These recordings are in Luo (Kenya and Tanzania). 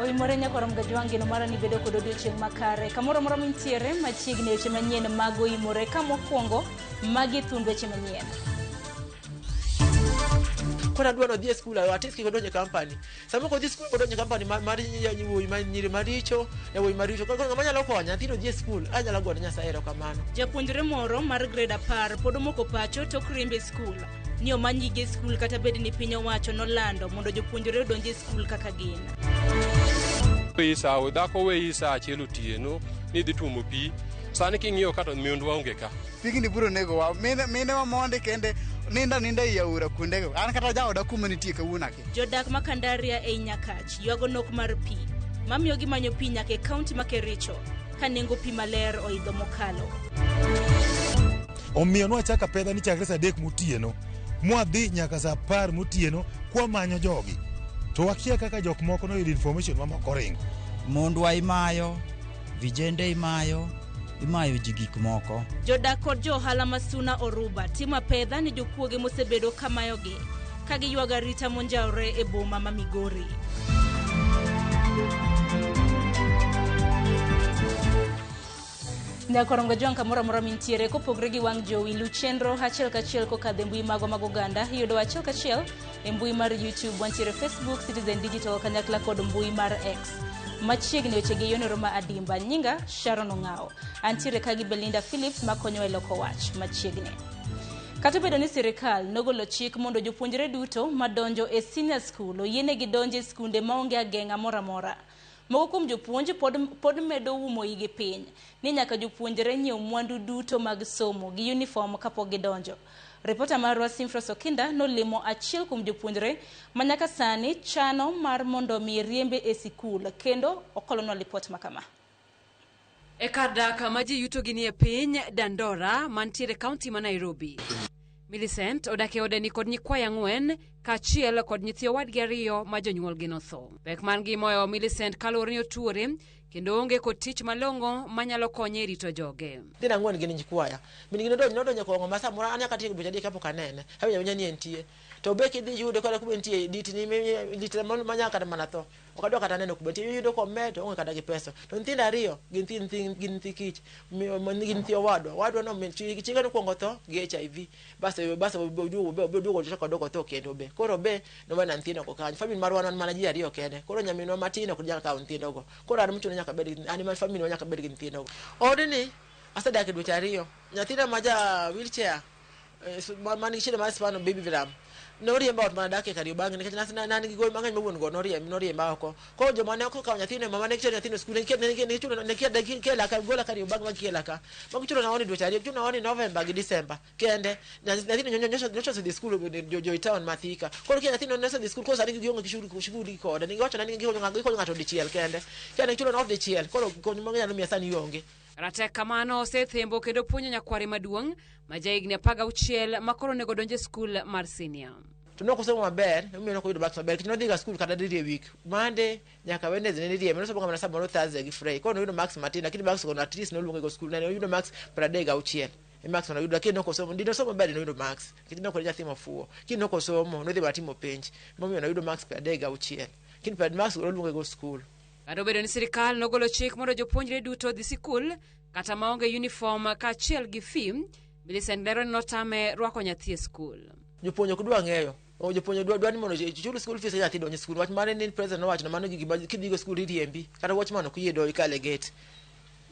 Oimore nyakorom gajwangi no mara ni bedo kod odiochieng' makare. Kamoro moro mintiere machiegni weche manyien mag oimore kamokwongo magi thund weche manyien. Kona dwano dhie skul ayo atiski kodonje company. Samo ko dhie skul kodonje company mari wuoyi manyiri maricho e wuoyi maricho. Koro ngama nyalo konya thino dhie skul anyalo gone Nyasaye erokamano. Japuonjre moro mar grade 10 pod moko pacho tok riembe skul. Ni omanyige skul kata bed ni piny owacho nolando mondo jopuonjre odonje skul kaka gin. Pesa odako weisa achielo tieno ni dhi tuomo pi. Sani king'iyo kata miondwa onge ka. Pigni biro nego wa mine wa monde kende ninda yaura kundego an kata jaoda kuma nitie kawuono ake. Jodak ma Kandaria e Nyakach ywago nok mar pi mamiyo gimanyo pi nyaka e kaunti ma Kericho ka nengo pi maler oidho mokalo. Omiyo nwachaka pedha ni chakre saa 3 motieno mwadhi nyaka saa 10 motieno kwa manyo jogi to wakia kaka jok moko no information mamoko ring. Mondwa imayo, vijende imayo ji gik moko. Jodak kod johala masuna Oruba tima pedha ni jokuoge mosebedo kamayogi ka giywaga rita monjawre e boma ma Migori. Nyakorongo jwang kamoro moro mintiere kopogre gi wang jowi luchenro achiel kachiel kokadhe mbui mago mag oganda yudo achiel kachiel e mbui mar YouTube, wantiere Facebook, Citizen Digital kanyakla kod mbui mar X. Machiegni weche gi yonero ma adimba nyinga Sharon Ongao. Antiere kagi Belinda Phillips makonyo e loko wach machiegni. Kata bedo ni sirikal nogolo chik mondo jopuonjre duto madonjo e senior school oyiene gidonje skunde maonge ageng'a moramora. Moko kuom jopuonj pod medo umo igi piny ni nyaka jopuonjre nyiew mwandu duto mag somo gi uniform kapok gidonjo. Reporter marwa Simfros Okinda nolimo achiel kuom jopuonjre manyaka sani chano mar mondo mi riembe e sikul kendo okolono lipot makama. E kar dak ma ji yuto gi nie piny Dandora mantiere kaunti ma Nairobi. Millicent odake ode ni kod nyikwaya 4 kaachiel kod nyithi owadgi 2 ma jonyuol gi notho. Pek man gi moyo Millicent kaluwore ni otuore kendo onge kod tich malongo manyalo konye rito joge. Dina 4 gin nyikwaya. Min gino donjo kongo masa moro anya katiyo dweche 3 kapok anene. Hawe nyanya ni entie. To be kidhi yude kala kuma entie dit manya kata mana tho. Okadwa kata neno kubetie yudo ko medo onge kata gi pesa. To nyithindo 2 gin nyithi kich. Gin nyithi wadwa no chinga no kuongo tho gi HIV. Basta duogo chako doko tho kendo be. Koro be no mana nyithindo ko kanyo. Family marwa non mana ji 2 kende. Koro nyaminwa matino kod jaka nyithindo go. Koro an mchuno nyaka bed animal family nyaka bed gi nyithindo go. Odni asadake dweche 2 nyathina maja wheelchair mani shida mar spano baby viram no riemba ot mana dake kariyo bange nikech nan gi goyo mang'eny mawuon go no riemba oko. Koro joma ne okawo nyathino mama ne kitero nyathino skul ne chuno ne kela ka gola kariyo bange makiela ka makichuno na oni dweche 2 chuno oni November gi December kende nyathino nyosho se skul jo town Mathika. Koro nyathino ne se skul ko sani gionge shughuli koda ningiwacho na ningi konyo ng'ato dichiel kende kende chuno na ot dichiel. Koro konyo mang'eny miya sani yonge. Ratek kamano osethembo kendo puonjo nyakware maduong' ma jahigni 16 makoro nego donje skul mar senior. To no kosomo maber miyo no koyudo max maber kendo dhiga skul kata diriye week Monday nyaka Wednesday ne diriye meno sobo kama na saboro Thursday gi Friday. Koro no yudo max matin lakini max ko at least no luongo go skul ne yudo max 36 e max no yudo lakini no kosomo ndino somo maber no yudo max kendo no ko nyathi mafuo kino no kosomo no dhi batimo penj momiyo no yudo max 36 kini pad max no luongo go skul. Kado bedo ni sirikal nogolo chik mondo jopuonjre duto dhi sikul kata maonge uniform kaachiel gi fee, Millicent lero ni notame rwako nyathi e skul. Jopuonjo kudwa ng'eyo jopuonjo dwa ni mondo chulu school fees nyathi donjo skul wach mane ni president no wacho na mano kidhigo skul iriembi kata watchman ok yie do ikale gate.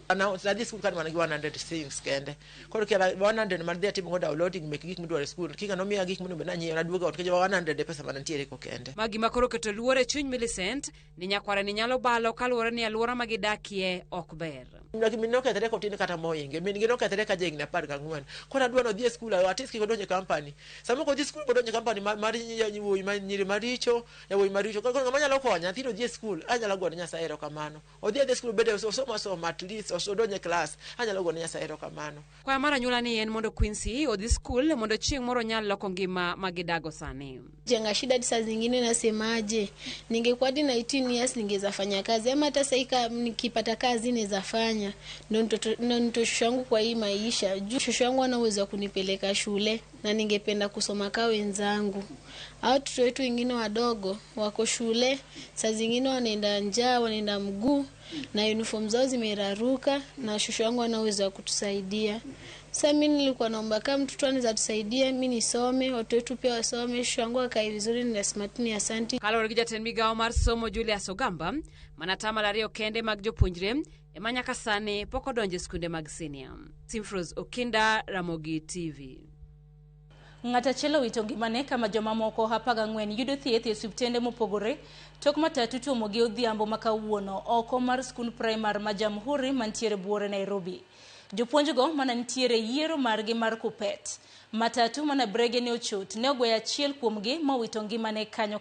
Ana study school kan manigi 100 things kende. Koro kila 100 man dia timo downloading make gik midwaro school kinga no miya gik mondo na nyiewo na duoga ot keje 100 pesa manantiere ko kende. Magi makoro keto luore chuny Millicent ni nyakwara ni nyalo balo kaluore ni alwora magidakie ok ber. Mlaki minno kethre ko tin kata moinge min gino kethre ka jegna 14. Kora dwano dhie skul ayo atiski ko donje company. Samo ko dhie skul ko donje company mar wuoyi manyiri maricho ya wuoyi maricho. Koro ngama nyalo konya thino dhie skul anyalo gone Nyasaye erokamano. Odhie skul bede osomo at least osodonje class anyalo gone Nyasaye erokamano. Kwa mara nyula ni en mondo Quincy odhi skul mondo chieng' moro nyalo loko ngima magidago sani. Jenga shida saa zingine nasemaje ningekuwa 19 years ningeza fanya kazi ama hata sasa nikipata kazi naweza fanya kufanya. Ndio shosho yangu kwa hii maisha. Shosho yangu anaweza kunipeleka shule na ningependa kusoma kama wenzangu. Watoto wetu wengine wadogo wako shule, saa zingine wanaenda njaa, wanaenda mguu na uniform zao zimeraruka na shosho yangu anaweza kutusaidia. Sasa mimi nilikuwa naomba kama mtoto anaweza tusaidia mimi nisome, watoto wetu pia wasome, shosho yangu akae vizuri na smartini asante. Kalor gi jatend migawo mar somo Julius Ogamba, manatama lario kende mag jopuonjre emanya kasane pok odonjo skunde mag senior. Simfros Okinda, Ramogi TV. Ng'ata chelo wito ngimane kama joma moko 14 yudo thieth e osiptende mopogore tok matatu tuomo gi odhiambo makawuono oko mar skul primar ma Jamhuri mantiere buore Nairobi. Jopuonjgo mana nitiere yiero margi mar kupet. Matatu mana brege ne ochot ne ogweyo achiel kuomgi mowito ngimane kanyo.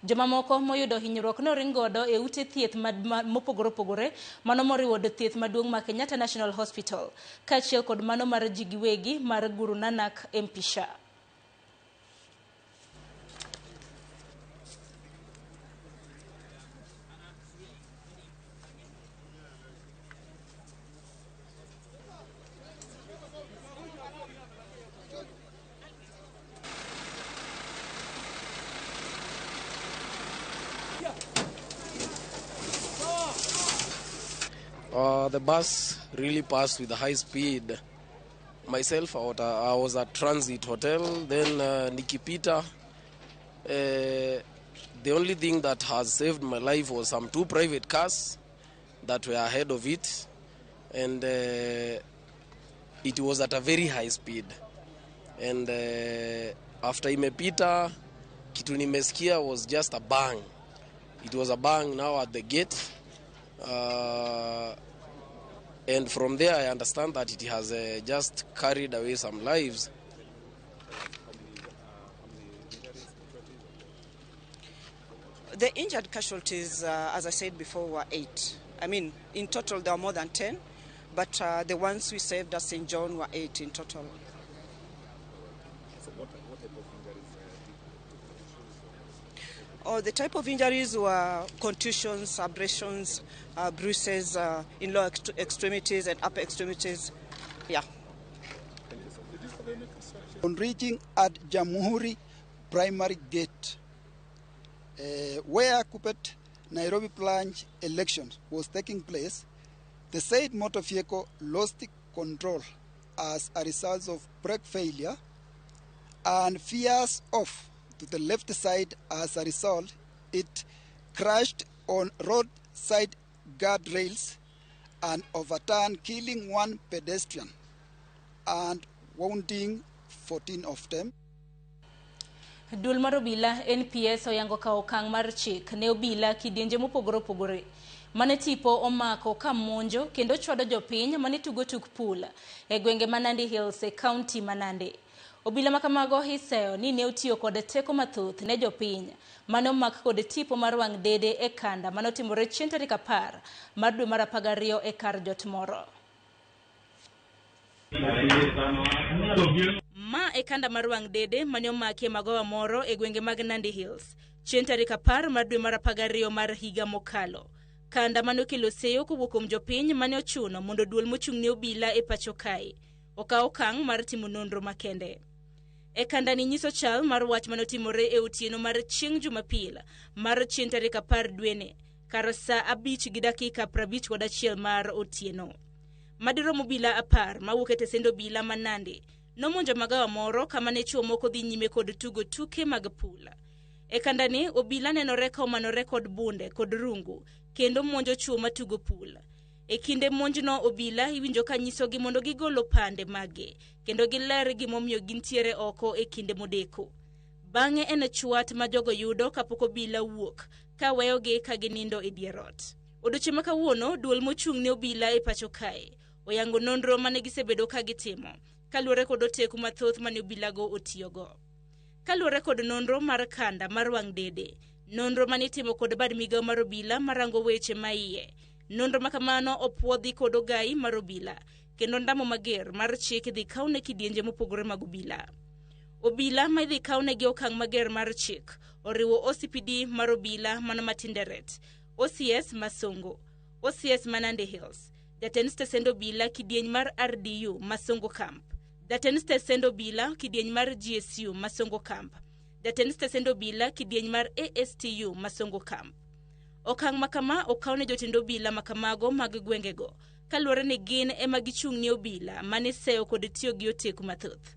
Joma moko moyudo hinyruok ne oringodo e ute thieth mopogore opogore mano moriwo do thieth maduong' ma Kenyatta National Hospital kaachiel kod mano mar ji giwegi mar Guru Nanak Mpisha. The bus really passed with a high speed. Myself, I was at Transit Hotel, then Nikipita. The only thing that has saved my life was some 2 private cars that were ahead of it, and it was at a very high speed. And after imepita, kitu nimesikia was just a bang. It was a bang now at the gate. And from there I understand that it has just carried away some lives. The injured casualties, as I said before, were 8. I mean, in total there were more than 10, but the ones we saved at St. John were 8 in total. So what type of injuries? The type of injuries were contusions, abrasions, bruises in lower extremities and upper extremities. Yeah. On reaching at Jamhuri Primary Gate, where Kupet Nairobi Plunge election was taking place, the said motor vehicle lost control as a result of brake failure and veers off to the left side. As a result, it crashed on roadside guardrails and overturned, killing 1 pedestrian and wounding 14 of them. Dul mar obila NPS oyango ka okang' mar chik ne obila kidienje mopogore opogore mane tipo omako ka monjo kendo chwado jopiny mane tugo tuk pool e gwenge ma Nandi Hills e county ma Nandi. Obila makamago hiseyo ni ne otiyo kod teko mathoth ne jopiny mane omak kod tipo mar wang' dede e kanda mane otimore chieng' tarik 10 mar dwe mar 12 e kar jot moro. Ma e kanda mar wang' dede mane omaki magawa moro e gwenge mag Nandi Hills chieng' tarik 10 mar dwe mar 12 mar higa mokalo. Kanda mane okelo seyo kowuok kuom jopiny mane ochuno mondo duol mochung' ne obila e pacho kae okaw okang' mar timo nonro makende. E kanda ni nyiso chal mar wach mane otimore e otieno mar chieng' Jumapil mar chieng' tarik 10 dwene kar saa 5:51 mar otieno. Madirom obila 10 mawuok e tesend obila ma Nandi nomonjo magawa moro kama ne chuo moko dhi nyime kod tugo tuke mag pool. E kanda ni obila nenore ka omanore kod bunde kod rungu kendo monjo chuo matugo pool. E kinde monjno obila iwinjo ka nyisogi mondo gigolo pande mage kendo giler gimomiyo gintiere oko e kinde modeko. Bang'e en chwat ma jogo yudo kapok obila wuok ka weyogi ka ginindo e dier ot. Odiochieng' ma kawuono duol mochung' ne obila e pacho kae oyango nonro mane gisebedo ka gitimo kaluwore kod oteku mathoth mane obilago otiyogo. Kaluwore kod nonro mar kanda mar wang' dede, nonro mane itimo kod bad migawo mar obila marango weche maiye. Nonro makamano opuodhi kod ogai mar obila kendo ndamo mager mar chik dhi kaune kidienje mopogore mag obila. Obila ma idhi kaune gi okang' mager mar chik oriwo OCPD mar obila mano Matinderet, OCS Masongo, OCS Nandi Hills, Jatend stesend obila kidieny mar RDU Masongo Camp, jatend stesend obila kidieny mar GSU Masongo Camp, jatend stesend obila kidieny mar ASTU Masongo Camp. Okang' makama okawne jotend obila makamago mag gwengego kaluwore ni gin ema gichung' ne obila mane seyo kod tiyo gi oteku mathoth.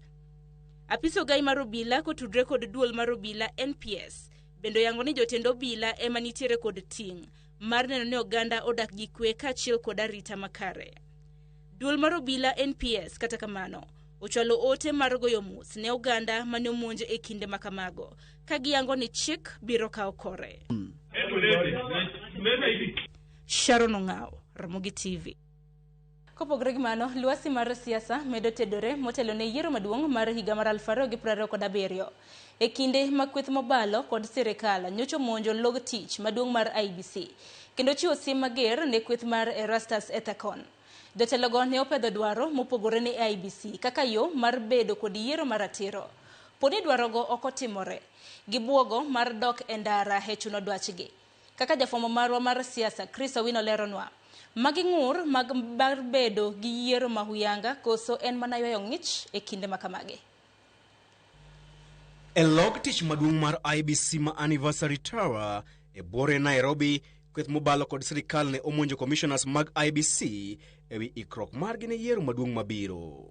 Apis ogai mar obila kotudre kod duol mar obila NPS bendo yango ni jotend obila ema nitiere kod ting' mar neno ni oganda odak gi kwe kaachiel kod arita makare. Duol mar obila NPS kata kamano ochwalo ote mar goyo mus ne oganda mane omonj e kinde makamago ka giyango ni chik biro kawo kore. Sharon Ong'aw, Ramogi TV. Kopogre gi mano, lwasi mar siasa medo tedore motelo ne yiero maduong' mar higa mar 2027. E kinde ma kweth mobalo kod sirikal nyocho monjo log tich maduong' mar IBC kendo chiwo sim mager ne kweth mar Erastus Ethekon. Jotelogo ne opedho dwaro mopogore ne IBC kaka yo mar bedo kod yiero maratiro. Poni dwarogo okotimore, gibuogo mar dok e ndara hechuno dwachgi. Kaka jafwambo marwa mar siasa Chris Owino leronwa, magi ng'ur mag bar bedo gi yiero mahuyanga koso en mana ywayo ng'ich e kinde makamage. E log tich maduong' mar IBC ma anniversary tower e bore Nairobi, kweth mobalo kod sirikal ne omonjo commissioners mag IBC ewi ikrok margi ne yiero maduong' mabiro.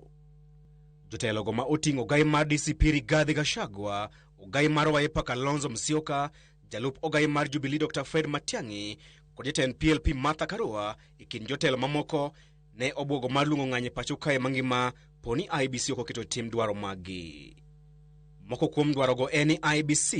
Jotelogo ma oting'o ogai mar DCP Rigathi Gachagua, ogai mar Wiper Kalonzo Musyoka, jalup ogai mar Jubilee Dr. Fred Matiang'i kod jatend PLP Martha Karua e kind jotelo mamoko ne obwogo mar luongo ng'anye pacho kae mangima poni IBC oketo tim dwaro magi. Moko kuom dwarogo en ni IBC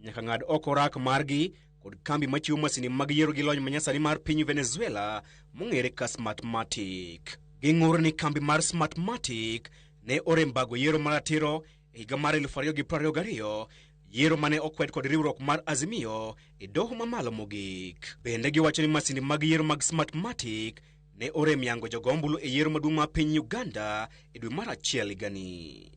nyaka ng'ad oko rak margi kod kambi machiwo masini mag yiero gi lony manyasani mar piny Venezuela mong'ere ka Smartmatic. Ging'ur ni kambi mar Smartmatic ne orembago yiero maratiro e higa mar 2022, yiero mane okwed kod riwruok mar Azimio e doho mamalo mogik. Bende giwacho ni masini mag yiero mag Smartmatic ne orem yango jogombulu e yiero maduong' mar piny Uganda e dwe mar achiel higani.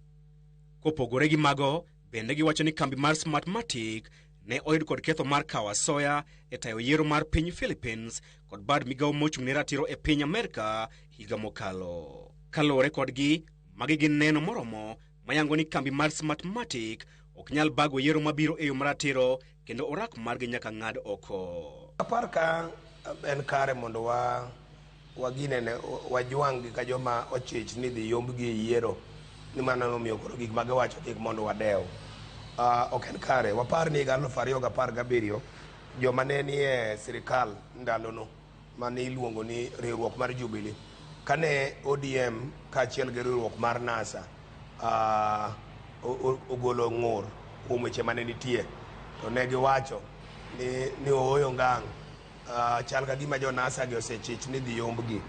Kopogore gi mago, bende giwacho ni kambi mar Smartmatic ne oyud kod ketho mar kawo asoya e tayo yiero mar piny Philippines kod bad migawo mochung' ne ratiro e piny Amerika higa mokalo. Kaluwore kodgi, magi gin neno moromo mayango ni kambi mar Smartmatic ok nyal bago yiero mabiro e yo maratiro kendo orak margi nyaka ng'ad oko. Apar ka en kare mondo waginene wajwang' ka joma ochich ni dhi yombgi e yiero ni mana nomiyo koro gik magiwacho kik mondo wadew. Ok en kare. Wapar ni higa 2017 joma ne nie sirikal ndalono mane iluongo ni riwruok mar Jubilee kane ODM kaachiel gi riwruok mar NASA ogolo ng'ur kuom weche mane nitie, to ne giwacho ni ooyo ngang' chal ka gima jo NASA gi osechich ni dhi yombgi,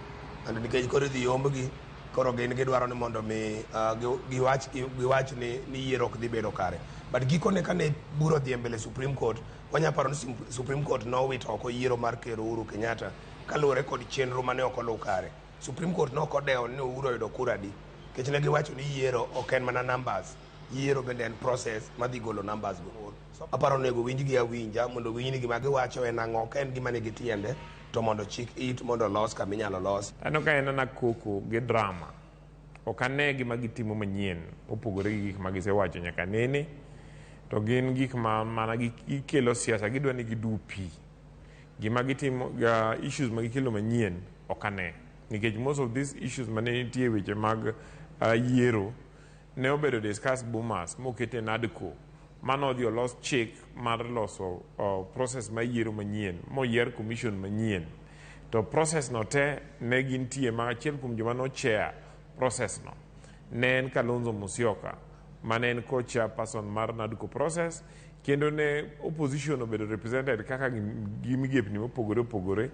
nikech koro dhi yombgi koro gin gidwaro ni mondo mi giwach ni yiero ok dhi bedo kare. But gikone kane buro dhi mbele Supreme Court, wanyaparo ni Supreme Court nowito oko yiero mar Ker Uhuru Kenyatta kaluwore kod chenro mane ok oluw kare. Supreme Court nokodewo ni Uhuru oyudo kura di, kech ne giwacho ni yiero ok en mana numbers, yiero bende en process madhi golo numbers go. So aparo nego winjgi awinja mondo winj ni gima giwacho en ang'o, ka en gima nigi tiende to mondo chik it mondo los kama inyalo los. Ano ka en na koko gi drama, ok ane gima gitimo manyien opogore gi gik ma gisewacho nyaka nene, to gin gik mana gikelo siasa, gidwa ni gidupi. Gima gitimo issues ma gikelo manyien ok ane, nikech most of these issues mane nitie weche mag yiero ne obedo discuss boomers mokete nadko mano odhi olos chik mar loso process ma yiero manyien moyier commission manyien, to process no te ne gintie ma achiel kuom joma no chair process no ne en Kalonzo Musyoka mane en co-chairperson mar nadko process, kendo ne opposition obedo represented kaka gi migepni mopogore opogore.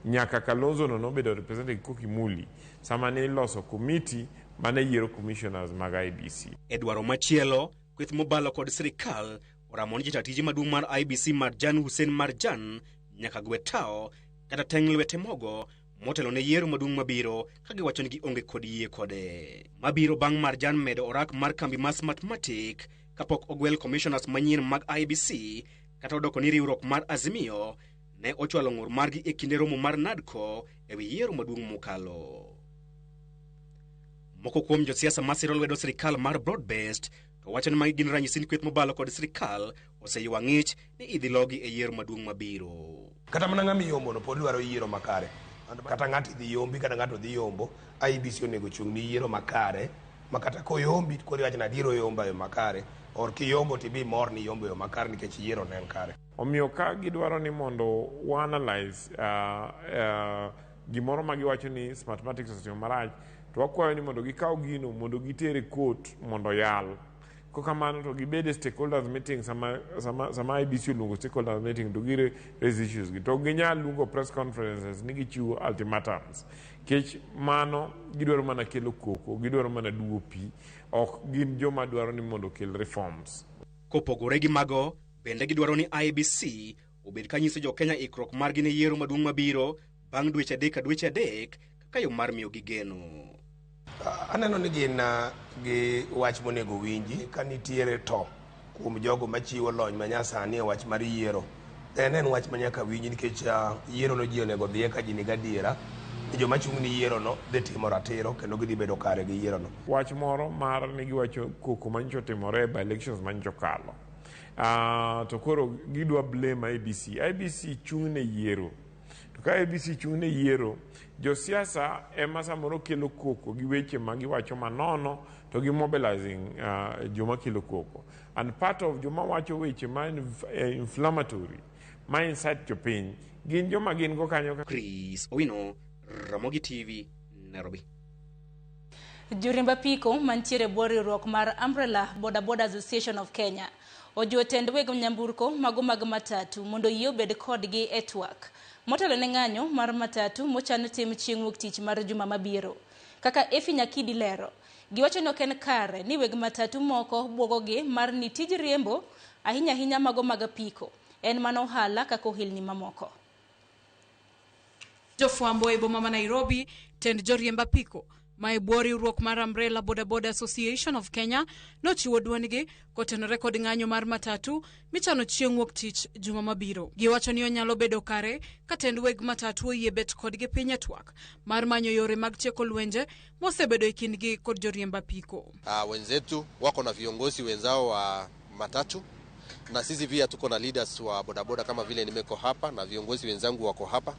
Nyaka Kalonzo no obedo represented Koki Muli sama ne loso committee mane yiero commissioners mag IBC. Edwaro machielo, kweth mobalo kod sirikal oramo ni jatije maduong' mar IBC Marjan Hussein Marjan nyaka gwe tao kata teng' lwete mogo motelo ne yiero maduong' mabiro ka giwacho ni gionge kod yie kode. Mabiro bang' Marjan medo orak mar kambi mar Smartmatic kapok ogwel commissioners manyien mag IBC kata odoko ni riwruok mar Azimio ne ochwalo ng'ur margi e kinde romo mar NADCO ewi yiero maduong' mokalo. Moko kuom josiasa masiro lwedo sirikal mar broad-based to wacho ni magi gin ranyisi ni kweth mobalo kod sirikal oseywa ng'ich ni idhi logi e yiero maduong' mabiro. Kata mana ng'ama yombono pod dwaro yiero makare. Kata ng'ato dhi yombi kata ng'ato dhi yombo, IEBC onego chung' ni yiero makare, ma kata koyombi koro wach na diro yomba yo makare, or kiyombo tibi mor ni yombo yo makare nikech yiero ne en kare. Omiyo ka gidwaro ni mondo analyze gimoro ma giwacho ni mathematics osimo marach, to wakwayo ni mondo gikaw gino mondo gitere court mondo yal. Kokamano to gibede stakeholders meeting sama IEBC luongo stakeholders meeting to gire raise issues gi. To ginyal luongo press conferences ni gichiwo ultimatums. Kech mano gidwaro mana kelo koko, gidwaro mana duo pi, ok gin joma dwaro ni mondo kel reforms. Kopogore gi mago, bende gidwaro ni IEBC obed kanyiso jo Kenya ikruok margi ne yiero maduong' mabiro bang' dweche adek kaka yo mar miyo gigeno. Aneno ni gin gi wach monego winji ka nitiere to kuom jogo machiwo lony manyasani e wach mar yiero. En wach manyaka winji nikech yiero no ji onego dhiye ka ji nigi adiera ni joma chung' ni yiero no dhi timo ratiro kendo gidhi bedo kare gi yiero no. Wach moro mar ni giwacho koko manyicho timore by elections manyicho kalo. To koro gidwa blame IEBC. IEBC chung' ne yiero. To ka IEBC chung' ne yiero, josiasa ema samoro kelo koko gi weche ma giwacho manono to gi mobilizing joma kelo koko. And part of joma wacho weche ma inflammatory, ma incite jopiny, gin joma gin go kanyo. Chris Owino, Ramogi TV, Nairobi. Jorimba apiko mantiere bwo riwruok mar Umbrella Boda Association of Kenya ojiwo tend weg nyamburko mago mag matatu mondo yie obed kodgi e twak. Motelo ne ng'anyo mar matatu mochan tim chieng' wuok tich mar juma mabiro. Kaka Efi Nyakidi lero, giwacho ni ok en kare ni weg matatu moko bwogogi mar ni tij riembo ahinya mago mag apiko en mana ohala kaka ohilni mamoko. Jofwambo e boma ma Nairobi tend joriemb apiko ma e bwo riwruok mar Umbrella Boda Association of Kenya nochiwo dwondgi kotenore kod ng'anyo mar matatu michano chieng' wuok tich juma mabiro. Giwacho ni onyalo bedo kare ka tend weg matatu oyie bet kodgi piny e twak mar manyo yore mag tieko lwenje mosebedo e kindgi kod joriemb apiko. Wenzetu wako na viongozi wenzao wa matatu na sisi pia tuko na leaders wa bodaboda kama vile nimeko hapa na viongozi wenzangu wako hapa.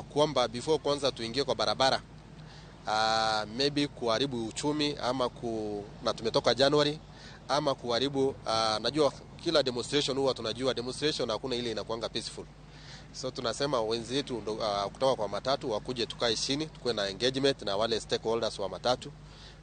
Kwamba before kwanza tuingie kwa barabara maybe kuharibu uchumi ama na tumetoka January ama kuharibu najua kila demonstration huwa tunajua demonstration hakuna ile inakuanga peaceful. So tunasema wenzetu kutoka kwa matatu wakuje tukae chini tukue na engagement na wale stakeholders wa matatu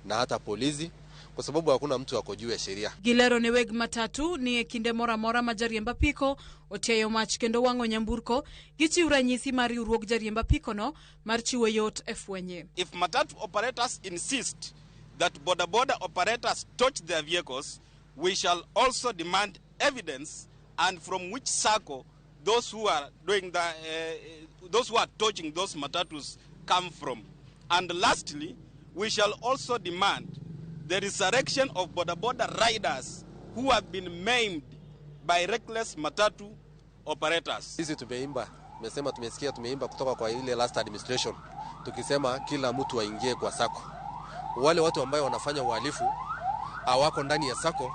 na hata polisi kwa sababu hakuna mtu akojua sheria. Gilero ne weg matatu ni e kinde mora ma jariemba piko otiayo mach kendo wang'o nyamburko gichiwo ranyisi mar riwruok jariemba piko no mar chiwo yot e fwenye. If matatu operators insist that boda operators touch their vehicles, we shall also demand evidence and from which circle those who are doing those who are touching those matatus come from. And lastly, we shall also demand the resurrection of boda riders who have been maimed by reckless matatu operators. Sisi tumeimba kutoka kwa ile last administration tukisema kila mtu aingie kwa sako. Wale watu ambao wanafanya uhalifu hawako ndani ya sako,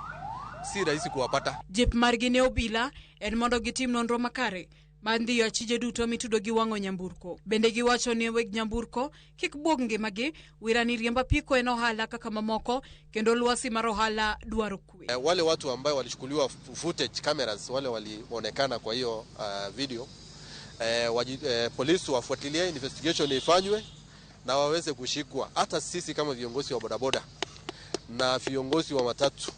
si rahisi kuwapata. Jip margine obila en mondo gitim nonro makare mandi ya chije duto mitudo gi wang'o nyamburko. Bende giwacho ni weg nyamburko kik bwog ngimagi wirani riemba piko en ohala kaka mamoko kendo lwasi mar ohala dwaro kwe. Wale watu ambao walichukuliwa footage cameras wale walionekana kwa hiyo video polisi wafuatilie, investigation ifanywe na waweze kushikwa. Hata sisi kama viongozi wa bodaboda na viongozi wa matatu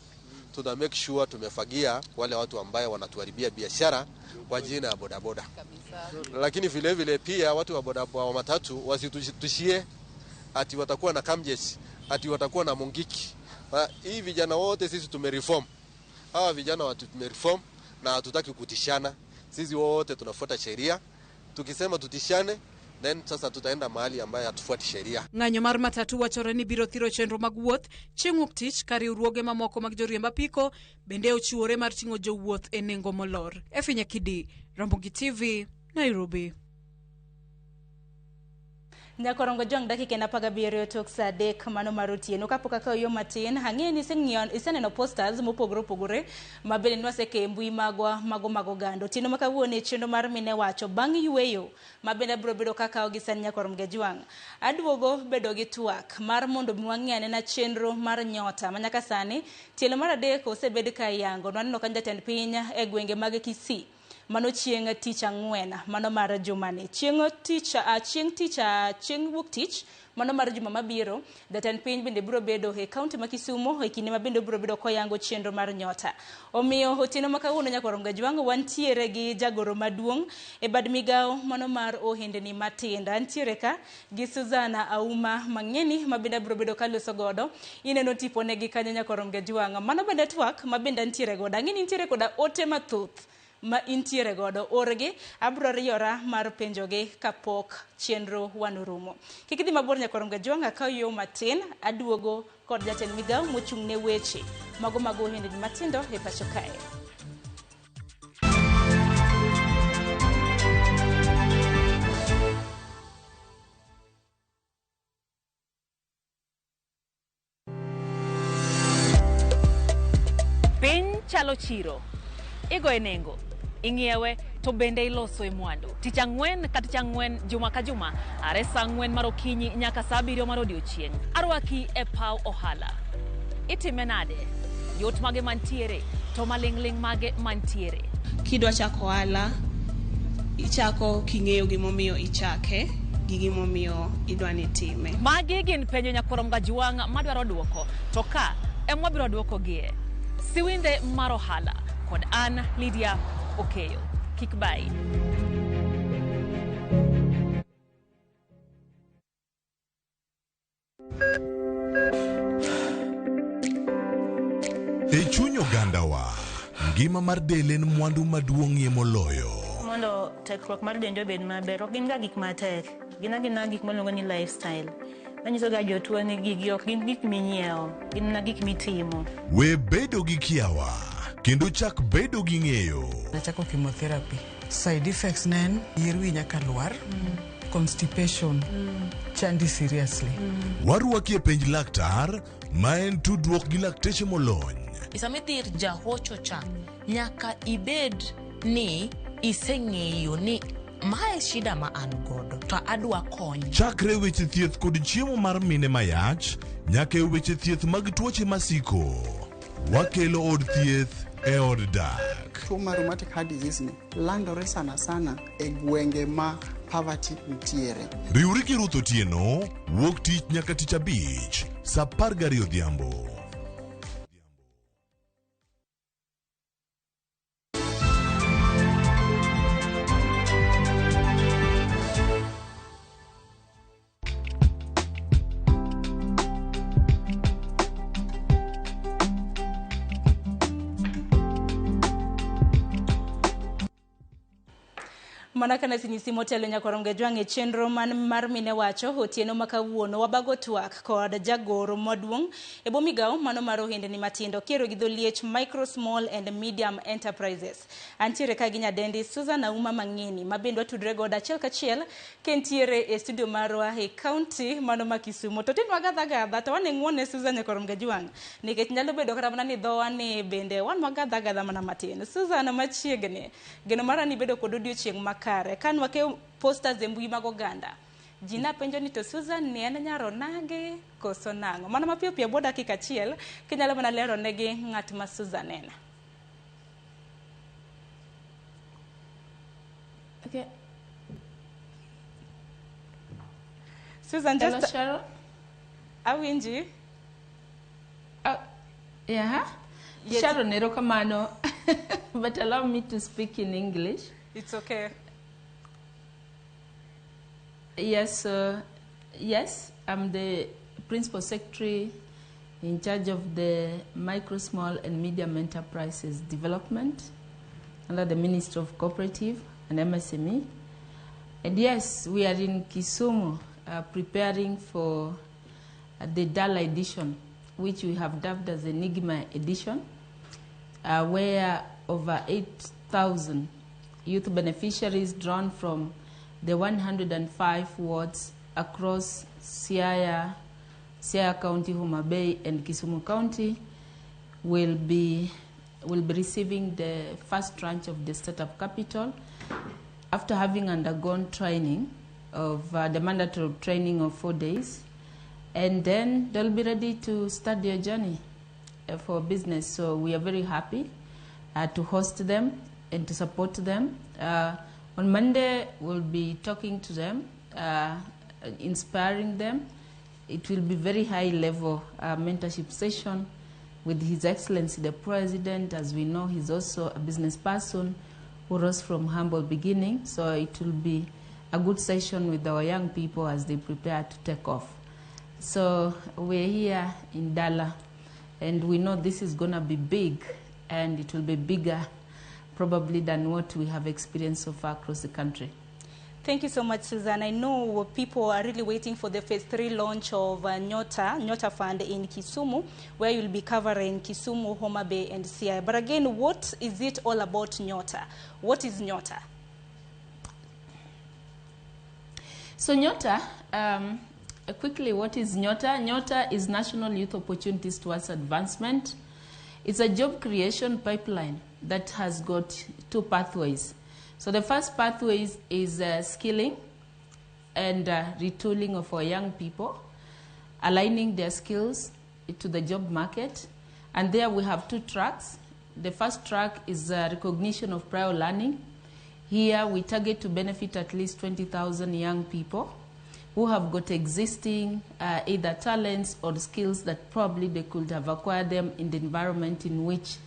tuna make sure tumefagia wale watu ambao wanatuharibia biashara kwa jina ya bodaboda. Lakini vile pia watu wa bodaboda wa matatu wasitushie ati watakuwa na kamjeshi, ati watakuwa na mongiki. Hii vijana wote sisi tumereform. Hawa vijana watu tumereform na hatutaki kutishana. Sisi wote tunafuata sheria. Tukisema tutishane then sasa tutaenda mahali ambayo hatufuati sheria. Ng'anyo mar matatu wachore ni biro thiro chenro mag wuoth chieng' wuok tich ka riwruoge mamoko mag joriemb apiko bende ochiwore mar ting'o jowuoth e nengo molor. Efinya Kidi, Ramogi TV, Nairobi. Nyakorongo jong dakika na paga biro tok sa dek mano marotieno kapok akaw yo matin hang'e ni iseneno posters mopogore opogore mabende nwaseke mbui magwa mago gando tino makawuone chenro mar mine wacho bang' yweyo mabende biro bedo kakao gi san Nyakorongo jwang' aduogo bedo gi twak mar mondo mwang'ane na chenro mar nyota manyaka sani tielo mar adek osebed ka yango nwanno kan jatend piny e gwenge mag Kisii mano chieng' tich ang'wen mano mar jumani chieng' wuok tich mano mar juma mabiro jatend piny bende biro bedo e kaunti ma Kisumu e kinde mabende biro bedo koyango chenro mar nyota omiyo otieno makawuono Nyakorongo jwang' wantiere gi jagoro maduong' e bad migawo mano mar ohendni matinda antiere ka gi Suzana Auma Manyien mabende biro bedo kaloso godo ineno tipone gi kanyo Nyakorongo jwang' mano bende twak mabende antiere godo ang'ini intiere koda ote mathoth ma intiere godo orgi abro riyora mar penjogi kapok chenro wanurumo kikidhi mabor Nyakorongo jwang' akaw yo matin aduogo kod jatend migawo mochung' ne weche mago ohendni matindo e pacho kae. Piny chalo chiro igo enengo ing'iewe to bende iloso e mwandu tich ang'wen ka tich ang'wen juma ka juma are saa 4 mar okinyi nyaka saa 7 mar odiochieng' arwaki e paw ohala itime nade yot mage mantiere to maling'ling mage mantiere kidwa chako ohala ichako king'eyo gimomiyo ichake gi gimomiyo idwani time magi gin penjo Nyakorongo jwang' madwaro duoko to ka emwa biro duoko gie siwinde mar ohala kod an Lydia Okeyo Kikbai. E chuny ogandawa ngima mar del en mwandu maduong'ie moloyo. Mondo tekruok mar dende obed maber ok gin ga gik matek gina gik maluongo ni lifestyle manyiso ga jotuo ni gigi ok gin gik minyiewo gin na gik mitimo. We bedo gi kiawa kendo chak bedo gi ng'eyo. Nachako chemotherapy. Side effects nen yier wi nyaka lwar, constipation, chandi seriously. Warwaki e penj laktar ma en tudruok gi lakteche molony. Isami dhir jahocho cha nyaka ibed ni iseng'eyo ni mae shida ma an godo to adwa kony. Chakre weche thieth kod chiemo mar mine mayach nyaka e weche thieth mag tuoche masiko. Wakelo od thieth e od dak. Tuo mar rheumatic heart disease ni landore sana e gwenge ma poverty nitiere. Riwri gi Ruth Otieno wuok tich nyaka tich abich saa 12 odhiambo. Manakana sinyisi motelo Nyakorongo jwang' e chenro mar mine wacho otieno makawuono wabago twak kod jagoro maduong' e bomigawo mano mar ohendni matindo kiero gi dholiech micro small and medium enterprises antiere ka gi nyadendi Suzana Auma Manyien mabende watudre godo achiel kachiel kentiere e studio marwa e county mano ma Kisumu to tinwa gadha to wane ng'wone Suzana Nyakorongo jwang' nikech nyalo bedo kata mana ni dhowa ni bende wan gadha mana matin. Suzana machiegni geno mara ni bedo kod odiochieng' makare kan wake posters e mbui mag oganda jina penjo ni to Susan ni en nyaro nage koso nang'o mana mapiyo piyo bwo dakika achiel kinyalo mana lero negi ng'at ma Susan en. Okay. Susan, hello, just Sharon. Awinji. Yeah. Yes. Sharon erokamano. But allow me to speak in English. It's okay. Yes, yes, I'm the Principal Secretary in charge of the Micro, Small and Medium Enterprises Development under the Ministry of Cooperative and MSME. And yes, we are in Kisumu preparing for the Dala edition, which we have dubbed as Enigma edition, where over 8,000 youth beneficiaries drawn from the 105 wards across Siaya County, Homa Bay, and Kisumu County will be receiving the first tranche of the startup capital after having undergone training of the mandatory training of 4 days, and then they'll be ready to start their journey for business. So we are very happy to host them and to support them. On Monday, we'll be talking to them, inspiring them. It will be very high-level mentorship session with His Excellency the President. As we know, he's also a business person who rose from humble beginning. So it will be a good session with our young people as they prepare to take off. So we're here in Dala, and we know this is going to be big, and it will be bigger probably than what we have experienced so far across the country. Thank you so much, Susan. I know people are really waiting for the phase 3 launch of Nyota Fund in Kisumu, where you'll be covering Kisumu, Homa Bay, and Siaya. But again, what is it all about Nyota? What is Nyota? So Nyota, quickly, what is Nyota? Nyota is National Youth Opportunities Towards Advancement. It's a job creation pipeline that has got 2 pathways. So the first pathway is skilling and retooling of our young people, aligning their skills to the job market. And there we have 2 tracks. The first track is recognition of prior learning. Here we target to benefit at least 20,000 young people who have got existing either talents or skills that probably they could have acquired them in the environment in which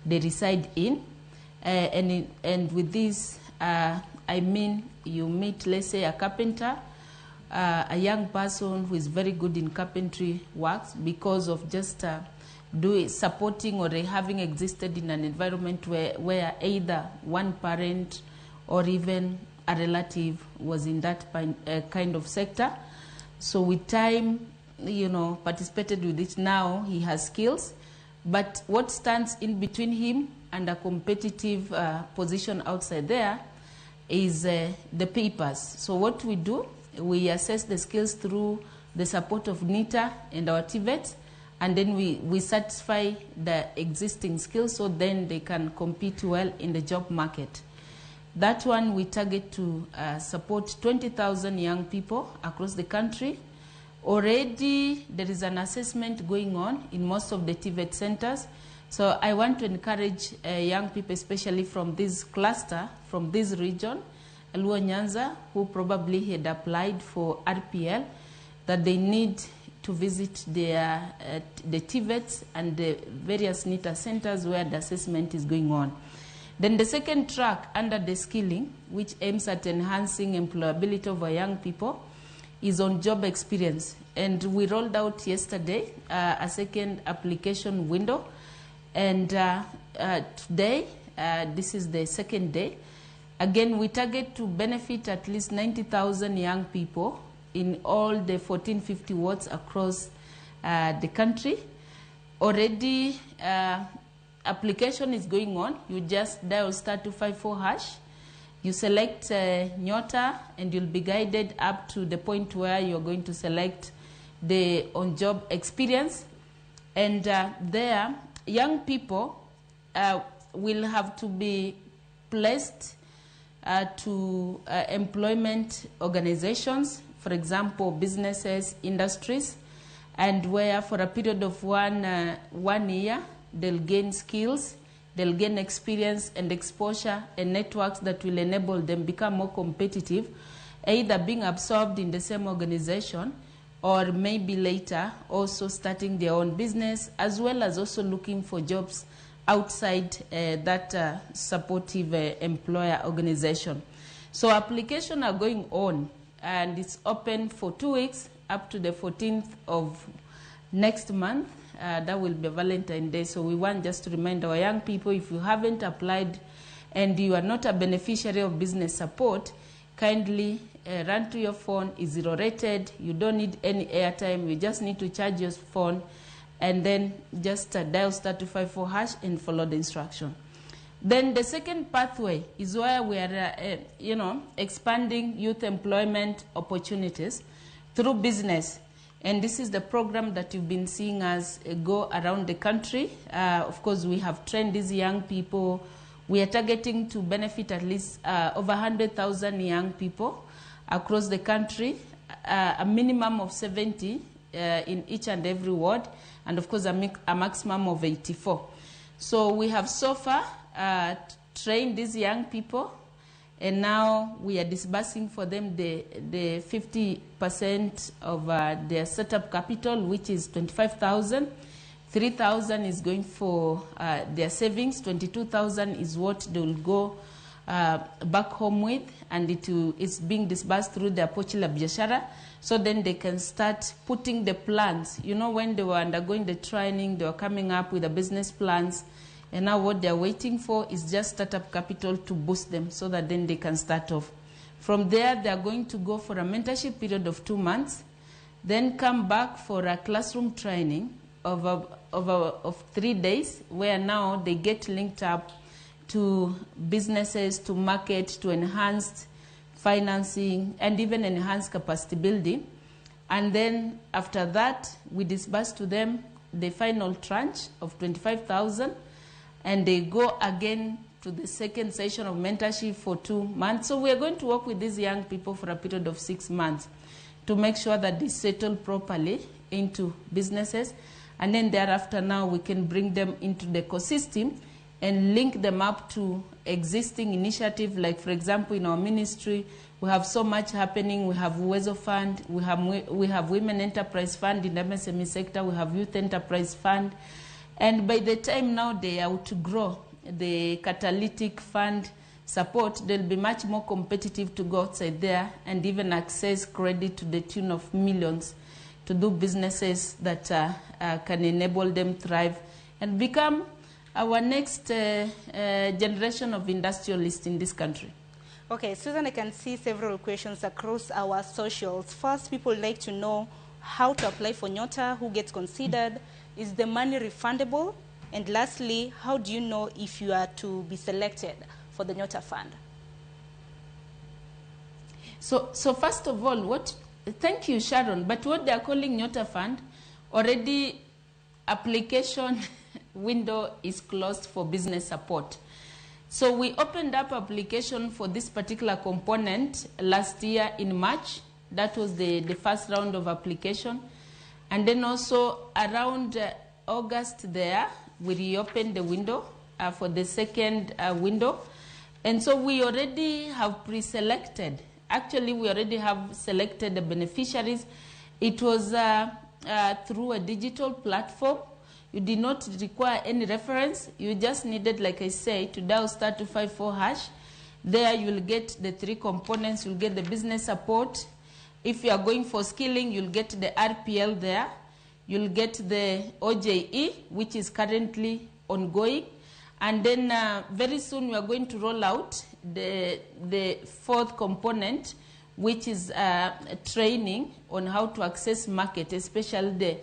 they reside in. And with this, I mean you meet, let's say, a carpenter, a young person who is very good in carpentry works because of just supporting or having existed in an environment where either one parent or even a relative was in that kind of sector. So with time, participated with it. Now he has skills. But what stands in between him and a competitive position outside there is the papers. So what we do, we assess the skills through the support of NITA and our TVET, and then we satisfy the existing skills so then they can compete well in the job market. That one we target to support 20,000 young people across the country. Already there is an assessment going on in most of the TVET centers. So I want to encourage young people, especially from this cluster, from this region, Luo Nyanza, who probably had applied for RPL, that they need to visit the TVETs and the various NITA centers where the assessment is going on. Then the second track under the skilling, which aims at enhancing employability of our young people, is on job experience. And we rolled out yesterday a second application window. And today, this is the second day. Again, we target to benefit at least 90,000 young people in all the 1450 wards across the country. Already, application is going on. You just dial *254#. You select Nyota, and you'll be guided up to the point where you're going to select the on-job experience. And there, young people will have to be placed to employment organizations, for example, businesses, industries, and where for a period of one year, they'll gain skills, they'll gain experience and exposure and networks that will enable them become more competitive, either being absorbed in the same organization or maybe later also starting their own business, as well as also looking for jobs outside that supportive employer organization. So applications are going on, and it's open for 2 weeks up to the 14th of next month. That will be Valentine's Day. So we want just to remind our young people, if you haven't applied and you are not a beneficiary of business support, kindly run to your phone. It's zero rated. You don't need any airtime. You just need to charge your phone and then just dial *254 hash and follow the instruction. Then the second pathway is where we are, expanding youth employment opportunities through business. And this is the program that you've been seeing us go around the country. Of course, we have trained these young people. We are targeting to benefit at least over 100,000 young people across the country, a minimum of 70 in each and every ward, and of course a maximum of 84. So we have so far trained these young people, and now we are disbursing for them the 50% of their setup capital, which is 25,000. 3,000 is going for their savings. 22,000 is what they will go back home with, and it's being disbursed through their Pochi la Biashara. So then they can start putting the plans. When they were undergoing the training, they were coming up with the business plans. And now what they're waiting for is just startup capital to boost them so that then they can start off. From there, they're going to go for a mentorship period of 2 months, then come back for a classroom training of 3 days, where now they get linked up to businesses, to market, to enhanced financing, and even enhanced capacity building. And then after that, we disburse to them the final tranche of 25,000, and they go again to the second session of mentorship for 2 months. So we are going to work with these young people for a period of 6 months to make sure that they settle properly into businesses. And then thereafter now we can bring them into the ecosystem and link them up to existing initiatives. Like, for example, in our ministry, we have so much happening. We have Weche Fund, we have Women Enterprise Fund in the MSME sector, we have Youth Enterprise Fund. And by the time now they are to grow the catalytic fund support, they'll be much more competitive to go outside there and even access credit to the tune of millions to do businesses that can enable them thrive and become our next generation of industrialists in this country. Okay, Susan, I can see several questions across our socials. First, people like to know how to apply for Nyota, who gets considered, is the money refundable? And lastly, how do you know if you are to be selected for the Nyota Fund? So first of all, thank you, Sharon, but what they are calling Nyota Fund, already application window is closed for business support. So we opened up application for this particular component last year in March. That was the first round of application. And then also around August there, we reopened the window for the second window. And so we already have pre-selected. Actually, we already have selected the beneficiaries. It was through a digital platform. You did not require any reference. You just needed, like I say, to dial *254 hash. There you will get the 3 components. You'll get the business support. If you are going for skilling, you'll get the RPL there. You'll get the OJE, which is currently ongoing. And then very soon we are going to roll out the 4th component, which is training on how to access market, especially the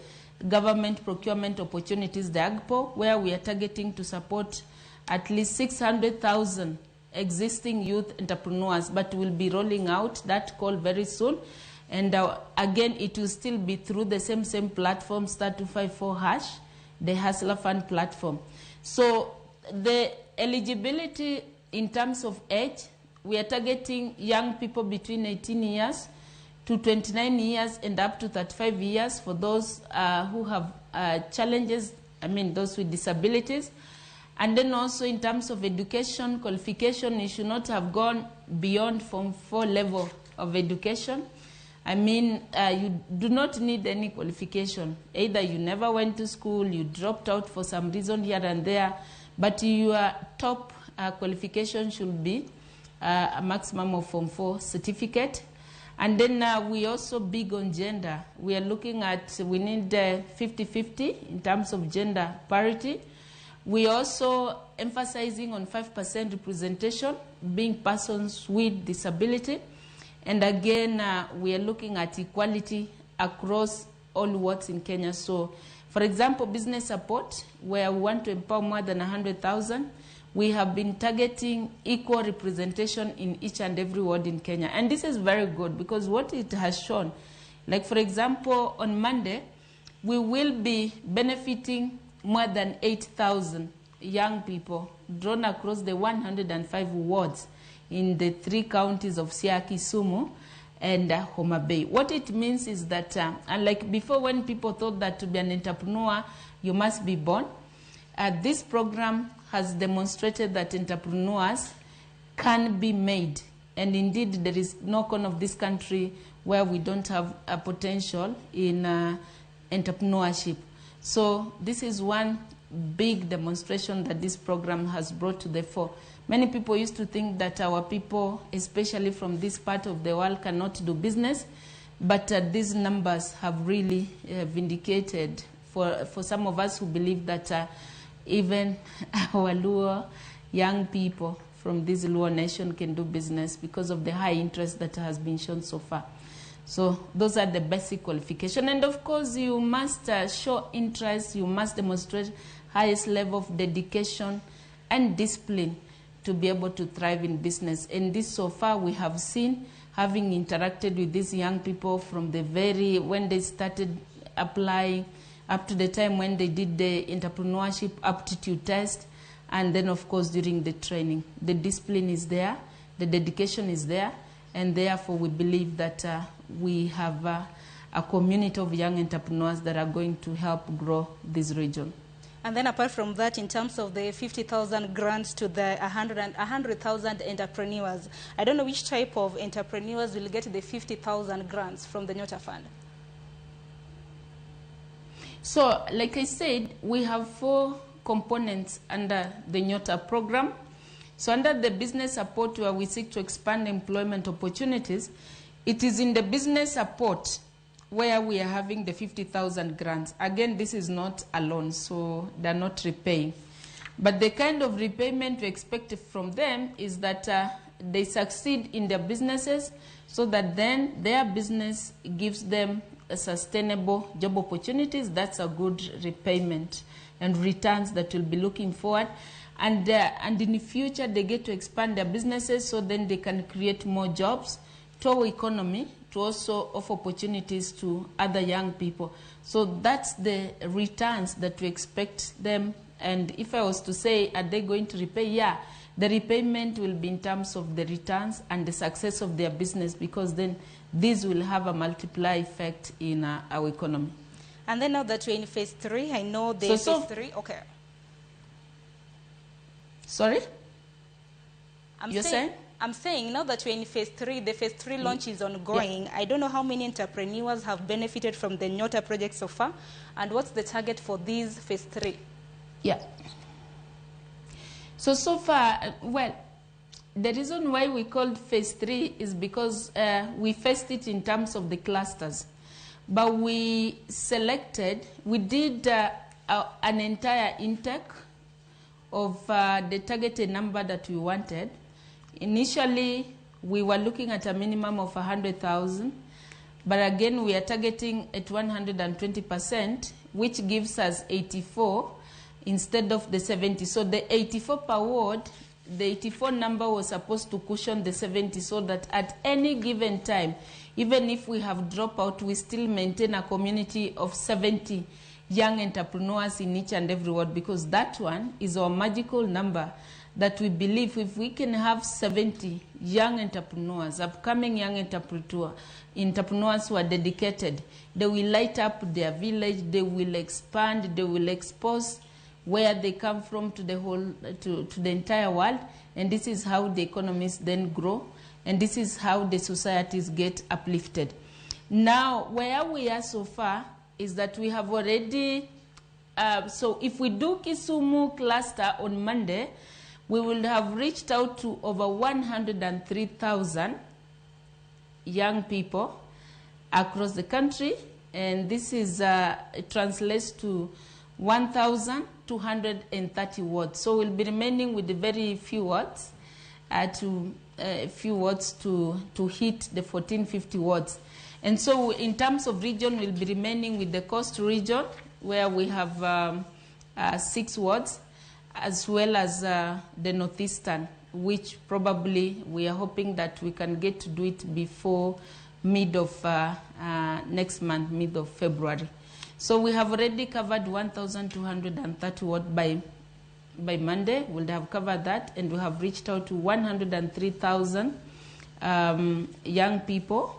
government procurement opportunities, the AGPO, where we are targeting to support at least 600,000 existing youth entrepreneurs, but we'll be rolling out that call very soon. And again, it will still be through the same platform, *254 hash, the Hustler Fund platform. So the eligibility in terms of age, we are targeting young people between 18 years to 29 years and up to 35 years for those who have challenges, those with disabilities. And then also in terms of education, qualification, you should not have gone beyond Form 4 level of education. You do not need any qualification. Either you never went to school, you dropped out for some reason here and there, but your top qualification should be a maximum of Form 4 certificate. And then we also big on gender. We are looking at, we need 50-50 in terms of gender parity. We also emphasizing on 5% representation, being persons with disability. And again, we are looking at equality across all wards in Kenya. So, for example, business support, where we want to empower more than 100,000, we have been targeting equal representation in each and every ward in Kenya. And this is very good because what it has shown, like for example, on Monday, we will be benefiting more than 8,000 young people drawn across the 105 wards in the 3 counties of Siaya, Kisumu, and Homa Bay. What it means is that, unlike before when people thought that to be an entrepreneur, you must be born, this program has demonstrated that entrepreneurs can be made. And indeed, there is no corner of this country where we don't have a potential in entrepreneurship. So this is one big demonstration that this program has brought to the fore. Many people used to think that our people, especially from this part of the world, cannot do business, but these numbers have really vindicated for some of us who believe that even our Luo young people from this Luo nation can do business because of the high interest that has been shown so far. So those are the basic qualifications. And of course, you must show interest, you must demonstrate highest level of dedication and discipline to be able to thrive in business. And this so far we have seen, having interacted with these young people from the when they started applying up to the time when they did the entrepreneurship aptitude test, and then of course during the training. The discipline is there, the dedication is there, and therefore we believe that we have a community of young entrepreneurs that are going to help grow this region. And then apart from that, in terms of the 50,000 grants to the 100,000 entrepreneurs, I don't know which type of entrepreneurs will get the 50,000 grants from the Nyota Fund. So, like I said, we have 4 components under the Nyota program. So under the business support, where we seek to expand employment opportunities, it is in the business support where we are having the 50,000 grants. Again, this is not a loan, so they're not repaying. But the kind of repayment we expect from them is that they succeed in their businesses so that then their business gives them a sustainable job opportunities. That's a good repayment and returns that we'll be looking forward. And in the future, they get to expand their businesses so then they can create more jobs to our economy, to also offer opportunities to other young people. So that's the returns that we expect them. And if I was to say, are they going to repay? Yeah, the repayment will be in terms of the returns and the success of their business, because then this will have a multiplier effect in our economy. And then now that we're in phase 3, I know the phase 3, okay. Sorry? You're saying? I'm saying now that we're in phase 3, the phase 3 launch is ongoing. Yeah. I don't know how many entrepreneurs have benefited from the Nyota project so far, and what's the target for these phase 3? Yeah. So far, well, the reason why we called phase 3 is because we faced it in terms of the clusters. But we did an entire intake of the targeted number that we wanted. Initially, we were looking at a minimum of 100,000, but again, we are targeting at 120%, which gives us 84 instead of the 70. So the 84 per ward, the 84 number was supposed to cushion the 70, so that at any given time, even if we have dropout, we still maintain a community of 70 young entrepreneurs in each and every ward, because that one is our magical number that we believe if we can have 70 young entrepreneurs, upcoming young entrepreneurs who are dedicated, they will light up their village, they will expand, they will expose where they come from to the entire world, and this is how the economies then grow, and this is how the societies get uplifted. Now, where we are so far is that we have already, so if we do Kisumu cluster on Monday, we will have reached out to over 103,000 young people across the country, and this is it translates to 1,230 wards. So we'll be remaining with the very few wards to a few wards to hit the 1450 wards. And so in terms of region, we'll be remaining with the Coast region, where we have 6 wards, as well as the Northeastern, which probably we are hoping that we can get to do it before mid of next month, mid of February. So we have already covered 1,230 wards by Monday. We'll have covered that, and we have reached out to 103,000 young people.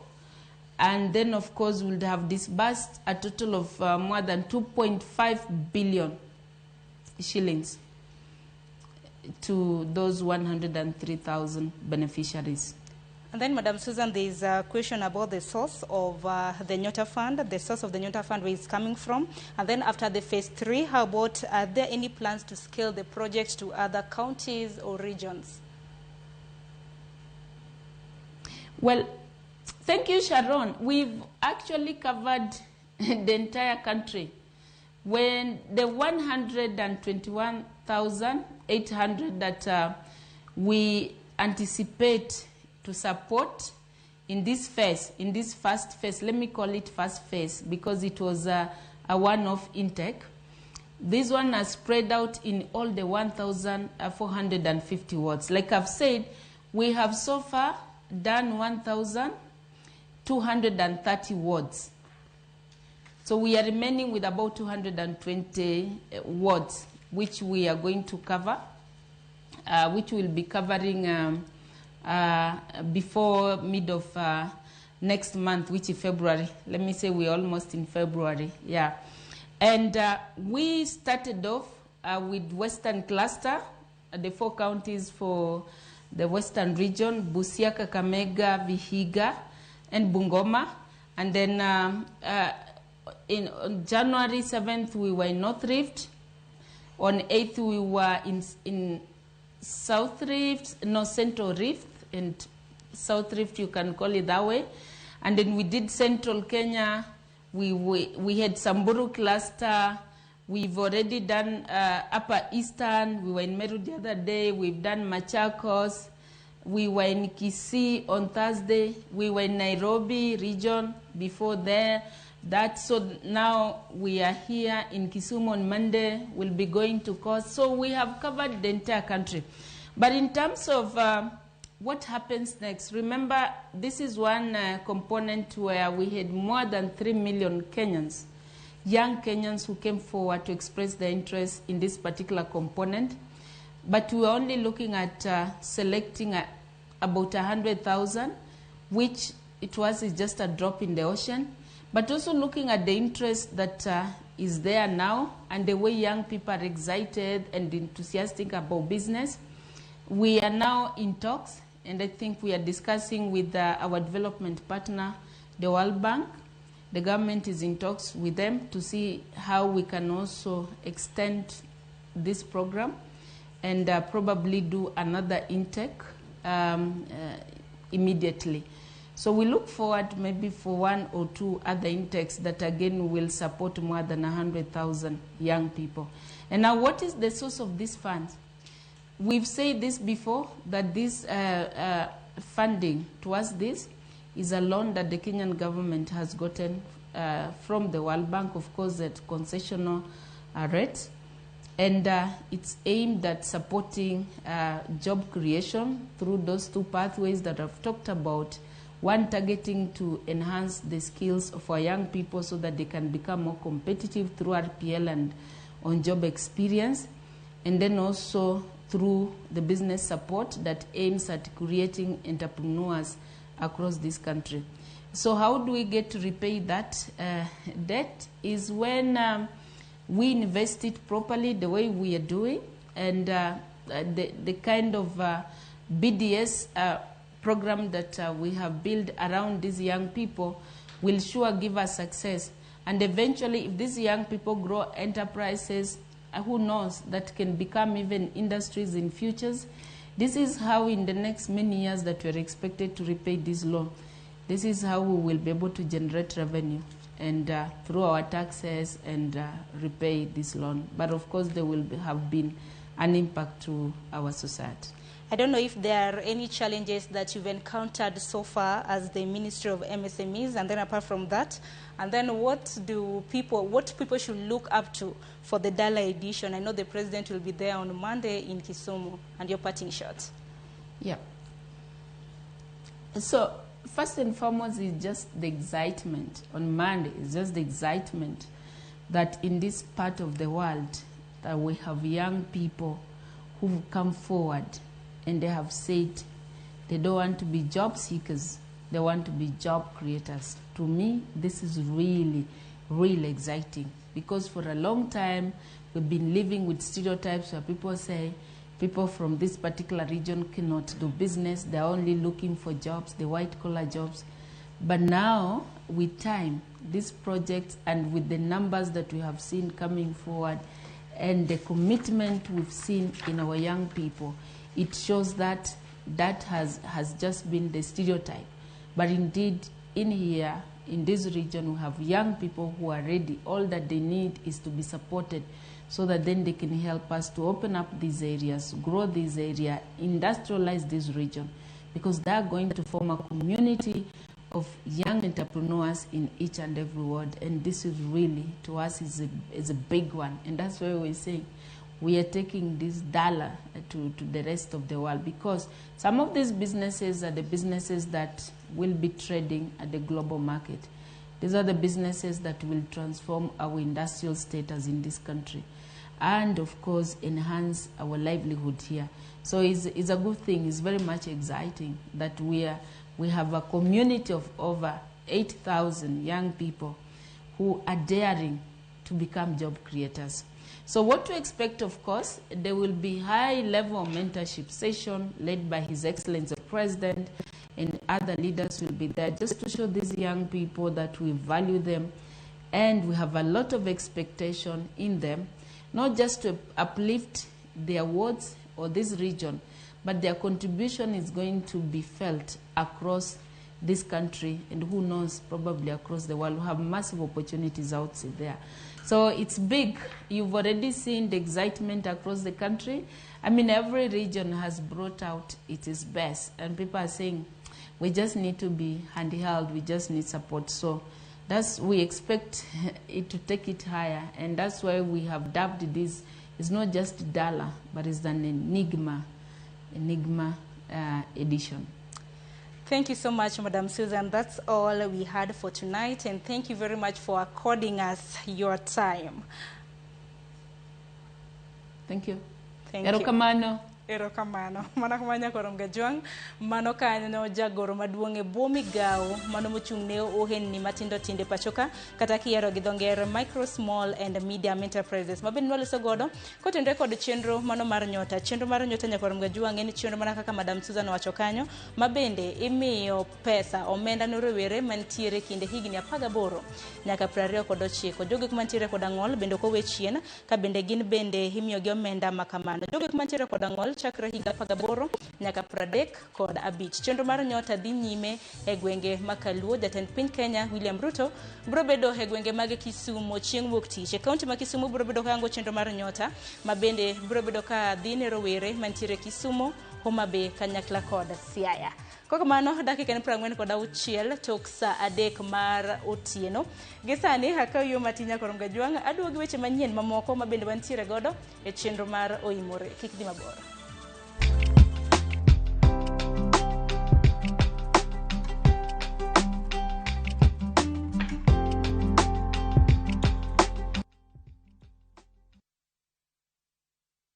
And then, of course, we'll have disbursed a total of more than 2.5 billion shillings to those 103,000 beneficiaries. And then, Madam Susan, there is a question about the source of the Nyota Fund, the source of the Nyota Fund, where it's coming from. And then after the phase 3, how about, are there any plans to scale the project to other counties or regions? Well, thank you, Sharon. We've actually covered the entire country. When the 121,800 that we anticipate to support in this phase, in this first phase, let me call it first phase because it was a one-off intake. This one has spread out in all the 1,450 wards. Like I've said, we have so far done 1,230 wards. So we are remaining with about 220 wards, which we are going to cover, which we'll be covering before mid of next month, which is February. Let me say we're almost in February, yeah. And we started off with Western Cluster, the 4 counties for the Western region, Busia, Kakamega, Vihiga, and Bungoma. And then on January 7th, we were in North Rift. On 8th, we were in South Rift, no, Central Rift, and South Rift, you can call it that way. And then we did Central Kenya. We had Samburu Cluster. We've already done Upper Eastern. We were in Meru the other day. We've done Machakos. We were in Kisii on Thursday. We were in Nairobi region before there. So now we are here in Kisumu on Monday. We'll be going to Coast. So we have covered the entire country. But in terms of what happens next, remember this is one component where we had more than 3 million Kenyans, young Kenyans who came forward to express their interest in this particular component. But we are only looking at selecting about 100,000, which it was just a drop in the ocean. But also looking at the interest that is there now and the way young people are excited and enthusiastic about business. We are now in talks, and I think we are discussing with our development partner, the World Bank. The government is in talks with them to see how we can also extend this program and probably do another intake immediately. So we look forward maybe for 1 or 2 other intakes that again will support more than 100,000 young people. And now what is the source of these funds? We've said this before, that this funding towards this is a loan that the Kenyan government has gotten from the World Bank, of course, at concessional rate. And it's aimed at supporting job creation through those 2 pathways that I've talked about. One, targeting to enhance the skills of our young people so that they can become more competitive through RPL and on-job experience. And then also through the business support that aims at creating entrepreneurs across this country. So how do we get to repay that debt is when we invest it properly the way we are doing, and the kind of BDS program that we have built around these young people will sure give us success. And eventually, if these young people grow enterprises, who knows, that can become even industries in futures. This is how in the next many years that we're expected to repay this loan. This is how we will be able to generate revenue and through our taxes and repay this loan. But of course, there will have been an impact to our society. I don't know if there are any challenges that you've encountered so far as the Ministry of MSMEs, and then apart from that, and then what people should look up to for the Dala edition. I know the president will be there on Monday in Kisumu, and your parting shots. Yeah. So first and foremost is just the excitement on Monday. It's just the excitement that in this part of the world that we have young people who've come forward and they have said they don't want to be job seekers, they want to be job creators. To me, this is really, really exciting, because for a long time we've been living with stereotypes where people say people from this particular region cannot do business, they're only looking for jobs, the white-collar jobs. But now, with time, this project and with the numbers that we have seen coming forward and the commitment we've seen in our young people, it shows that that has just been the stereotype. But indeed, in here, in this region, we have young people who are ready. All that they need is to be supported so that then they can help us to open up these areas, grow this area, industrialize this region, because they are going to form a community of young entrepreneurs in each and every ward. And this is really, to us, is a big one. And that's why we're saying we are taking this Dala to the rest of the world, because some of these businesses are the businesses that will be trading at the global market. These are the businesses that will transform our industrial status in this country and, of course, enhance our livelihood here. So it's a good thing. It's very much exciting that we have a community of over 8,000 young people who are daring to become job creators. So what to expect, of course, there will be high-level mentorship session led by His Excellency the President, and other leaders will be there just to show these young people that we value them and we have a lot of expectation in them, not just to uplift their wards or this region, but their contribution is going to be felt across this country, and who knows, probably across the world. We have massive opportunities out there. So it's big. You've already seen the excitement across the country. I mean, every region has brought out its best, and people are saying, we just need to be handheld, we just need support. So we expect it to take it higher, and that's why we have dubbed this. It's not just Dala, but it's an Enigma edition. Thank you so much, Madam Susan. That's all we had for tonight, and thank you very much for according us your time. Thank you. Thank you. Erokamano. Mana kumanya korom gajuang, mano kanyo jagoro maduong e bomi gao, mano mochung ne ohen ni matindo tinde pachoka, kata kiero gidongere micro, small and medium enterprises. Maben nwale sogodo, kotende kod chenro mano mar nyota. Chenro mar nyota nyakorom gajuang eni chenro mana kaka Madam Susan wachokanyo, mabende imiyo pesa omenda norowere mantiere kinde higni 18 nyaka 29. Jogo mantiere kod ang'ol bende kowe chien, ka bende gin bende imiyo gi omenda makamano. Jogo mantiere kod ang'ol chakra higa 18 nyaka 35. Chenro mar nyota dhi nyime e gwenge makaluo. Jatend piny Kenya William Ruto bro bedo e gwenge mag Kisumu chieng' wuok tich. E kaunti ma Kisumu bro bedo ka ango chenro mar nyota, ma bende bro bedo ka dhi ne rowere mantiere Kisumu, Homa Bay, kanyakla kod Siaya. Koko mano dakika ni 46 tok sa 3 mar otieno. Gisani hakayo matinya korom gajuang aduogi weche manyien mamoko ma bende wantiere godo e chenro mar Oimore. Kik dhi mabor.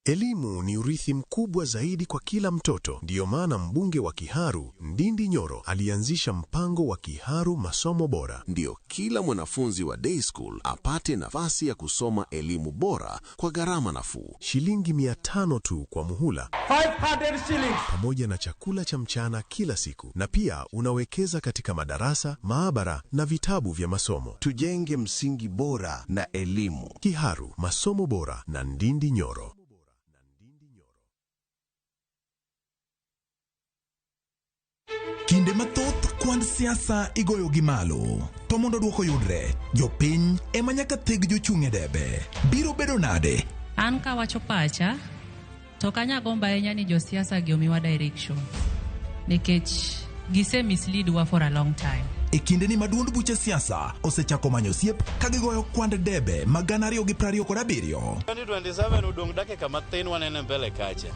Elimu ni urithi mkubwa zaidi kwa kila mtoto. Ndiyo maana mbunge wa Kiharu, Ndindi Nyoro, alianzisha mpango wa Kiharu Masomo Bora. Ndio kila mwanafunzi wa day school apate nafasi ya kusoma elimu bora kwa gharama nafuu. Shilingi 500 tu kwa muhula. 500 shillings. Pamoja na chakula cha mchana kila siku. Na pia unawekeza katika madarasa, maabara na vitabu vya masomo. Tujenge msingi bora na elimu. Kiharu Masomo Bora na Ndindi Nyoro. Kinde mathoth kwan siasa igoyo gi malo. To mondo duoko yudre, jopiny ema nyaka theg jochung' e debe. Biro bedo nade? An ka wacho pacha, To kanya gomba enya ni josiasa giomiwa direction. Nikech gise mislead wa for a long time. E kinde ni maduond buche siasa osechako manyo siep ka gigoyo kwand debe magana 227. 2027 udong dakika mathin wanene mbele kacha.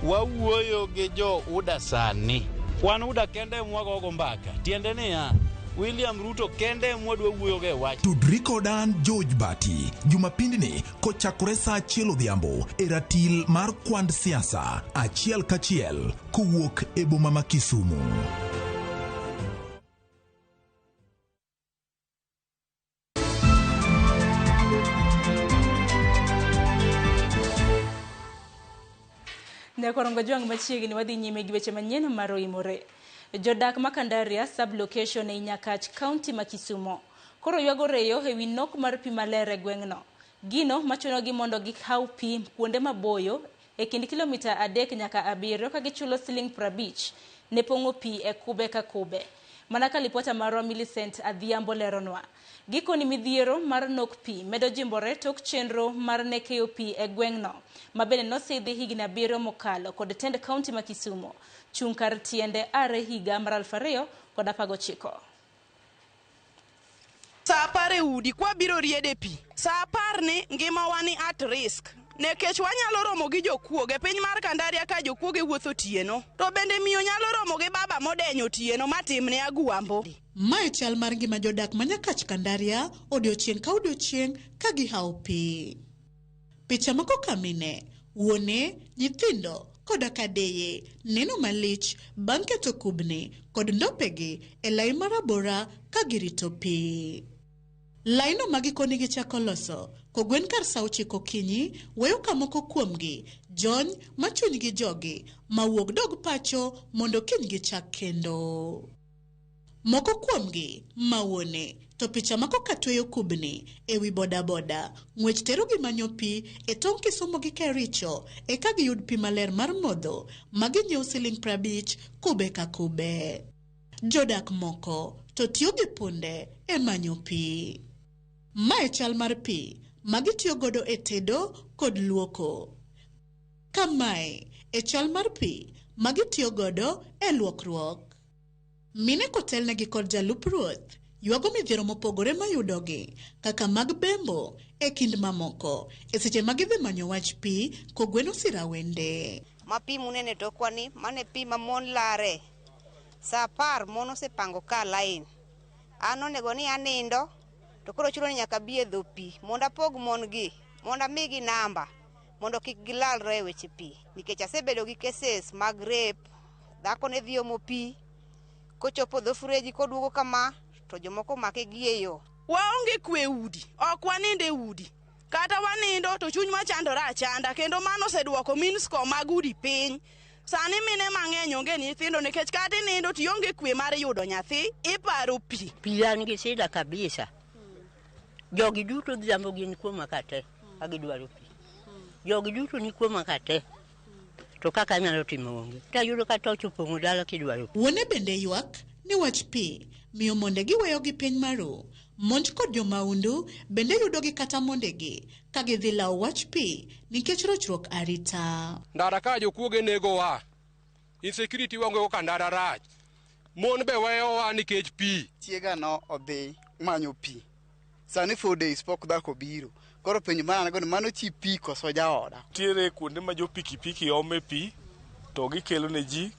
Wawuoyo gi jo UDA sani. Wan UDA kende mwago go mbaka. Tiende niya William Ruto kende mwadwa wuoyo ge wach. Tudri kodan George Bati Jumapindi ni kochakore saa 1 odhiambo e ratil mar kwand siasa achiel kachiel kowuok e boma ma Kisumu. Ne korongo jwang machiegni wadhi nyime gi weche manyien maroimore. Jodak Makandaria sublocation e Nyakach County ma Kisumo koro ywago reyo ewi nok mar pi maler e gweng'no. Gino machunogi mondo gikaw pi kuonde maboyo e kind kilomita 3 nyaka 7 ka gichulo siling 50 ne pong'o pi e kube ka kube. Mana ka lipota marwa Millicent Adhiambo leronwa. Gikoni midhiero mar nok pi medo jimbore tok chenro mar nekeyo pi e gweng'no mabende nosidhi higni 7 mokalo kod tend kaunti ma Kisumo chung kar tiende are higa mar 2019. Sa pare udi kwa biro riede pi. Sa par ni ngima wani at risk. Nekech wanyalo romo gi jokuoge piny mar Kandaria ka jokuoge wuotho tieno. To bende miyo nyalo romo gi baba modenyo tieno matimne agwambo. Mae chal mar ngima jodak Manyakach Kandaria odiochieng' ka odiochieng' ka gihaw pi. Picha moko kamine, wuone, nyithindo, koda kadeye, neno malich, bang' keto kubni, kod ndopegi e lai marabora ka girito pi. Laino magikoni gichako loso, kogwen kar saa 9 okinyi, weyo kamoko kuomgi, jony machunygi jogi, mawuok dog pacho mondo kiny gichak kendo. Moko kuomgi, mawuone, to picha mako katweyo kubni, ewi boda boda, ng'wech tero gi manyo pi, e tong' Kisumo gi Kericho, e ka giyud pi maler mar modho, maginyiew siling 50 kube ka kube. Jodak moko, to tiyo gi punde, e manyo pi. Mae chal mar pi, magitiyo godo e tedo kod luoko. Kamae, e chal mar pi, magitiyo godo e luokruok. Mine kotelnegi kod jalup ruoth, ywago midhiero mopogore mayudogi, kaka mag bembo e kind mamoko, e seche magidhi manyo wach pi kogweno sirawende. Ma pi munene tokwani, mane pi mamon lare. Sa par mono se pango ka lain. Ano nego ni anindo, to koro chulo ni nyaka bie dho pi, monda pog mon gi, monda migi namba, mondo kik gilalre weche pi. Nikech asebedo gi cases mag rape, dhako ne dhi omo pi, kochopo dho freji koduogo kama, to jomoko make giyeyo. Waonge kwe udi, ok waninde udi. Kata wanindo to chuny machandora achanda, kendo mano seduoko minsko mag udi piny. Sani mine mang'eny onge nyithindo nikech kata nindo to ionge kwe mar yudo nyathi, iparo pi. Pi an gi shida kabisa. Jogi duto dhiambo gin kuoma kate, agidwaro pi. Jogi duto ni kuoma kate. To kaka nyalo timo onge. Tayudo kata ochopong'o dala kidwaro pi. Wuone bende ywak ni wach pi, miyo mondegi weyo gi piny maru. Monj kod jomaundu bende yudogi kata mondegi, ka gidhi lawo wach pi, nikech rochruok arita. Ndara ka jokuoge nego wa. Insecurity wango go Kandara rach. Mon be weyo wa nikech pi. Chiega no odhi manyo pi. Sani 4 days pok dhako biro. Koro penjo mana go mano chi pi koso jaoda. Tiere kuonde ma jo pikipiki ome pi to gikelo ne ji,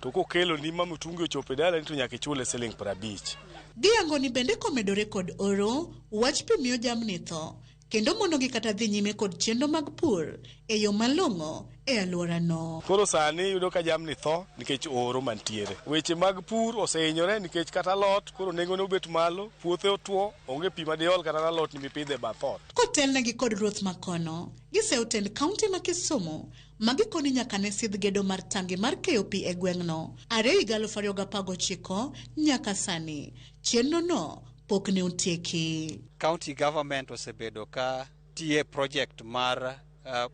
to kokelo ni ma mtungi ochope dala to nyaka chule siling 50. Giyango ni bende komedore kod oro, wach pi miyo jamni tho, kendo mondo gi kata dhi nyime kod chenro mag pur e yo malong'o e alworano. Koro sani yudo ka jamni tho nikech oro mantiere. Weche mag pur osehinyore nikech kata lot koro nengo ne obet malo, puothe otwo, onge pi madiol kata lot ni mipidhe bathot. Kotelnegi kod ruoth makono, giseutend kaunti ma Kisumu, magikoni nyaka ne sidh gedo mar tangi mar keyo pi e gweng'no. 2019 nyaka sani, chenro no pok ne otieki. County government osebedo ka tie project mar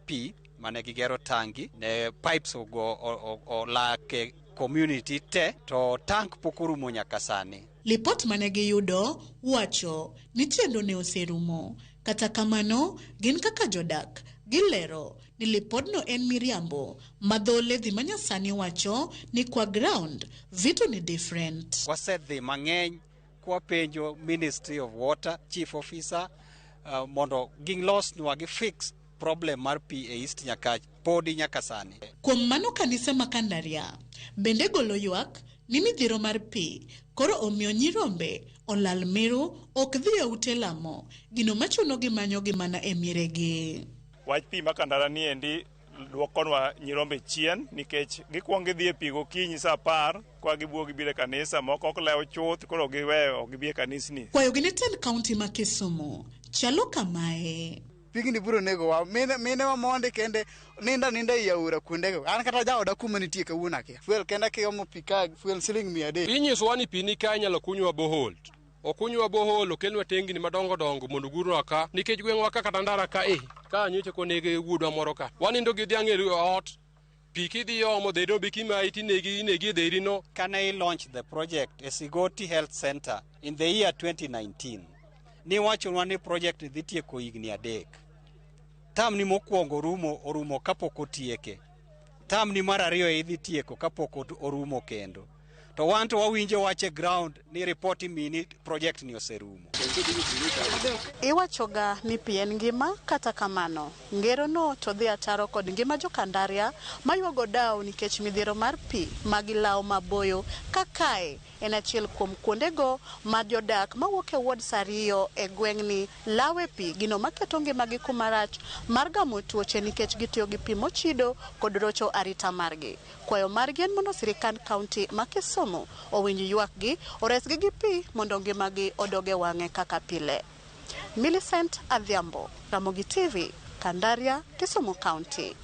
pi mane gigero tangi ne pipes o lake community te, to tank pok orumo nyaka sani. Lipot mane giyudo wacho ni chenro ne oserumo. Kata kamano, gin kaka jodak Gilero ni lipodno en miriambo madhole dhi manyasani wacho ni kwa ground vitu ni different. Wasedhi mang'eny kwa penjo Ministry of Water Chief Officer mondo gilosnwa gi fix problem mar pi e East Nyakach podi nyaka sani. Kuom mano kanisa ma Kandaria bende golo ywak ni midhiero mar pi koro omiyo nyirombe olal miru ok dhi e ute lamo gino machuno gi manyo gi mana e miregi. Wach pi ma Kandara ni endi duokonwa nyirombe chien nikech gikwongo gidhi e pi gokinyi sa 10 kwa gibuo gibire kanisa moko ok lewo chuth koro giweyo ok gibie kanisni. Kwayo gi ne ten kaunti ma Kisumu chalo kamae. Pigni buro nego wa mine wa monde kende ninda i aora kuondego an kata jaoda kuma nitie kawuono akia fuel kenda kiomo pika fuel siling 100. Inyisowa ni pi ni ka inyalo kunywa bohol. Okunywa bohol okelwa tengni madongo dongo mondo gurwa ka nikech gweng'wa ka kata ndara ka ka nyoche konege wuodwa moro ka wanindo gi dhiang' e ot pi kidhi omo dhedo be kima inegi dheri no. Can I launch the project a Sigoti Health Center in the year 2019? Ni wachonwa ni project dhi tieko higni 3. Tam ni mokwongo orumo kapok otieke. Tam ni mar 2 idhi tieko kapok orumo kendo. To wanto wawinjo wache ground ni report mini project ni oserumo. Iwachoga ni pi en ngima kata kamano. Ngero no to dhi ataro kod ngima jo Kandaria mayuago dau nikech midhiero mar pi magilaw maboyo kakae en achiel kuom kuondego ma jodak mawuok e ward Sariyo e gweng'ni lawe pi gino maketo ngimagi kumarach mar gamo tuoche nikech gitiyo gi pi mochido kod rocho arita margi. Kwayo margi en mondo sirikand kaunti ma Kisumu owinj ywakgi oresgi gi pi mondo ngimagi odoge wang'e kaka pile. Millicent Adhiambo, Ramogi TV, Kandaria, Kisumu County.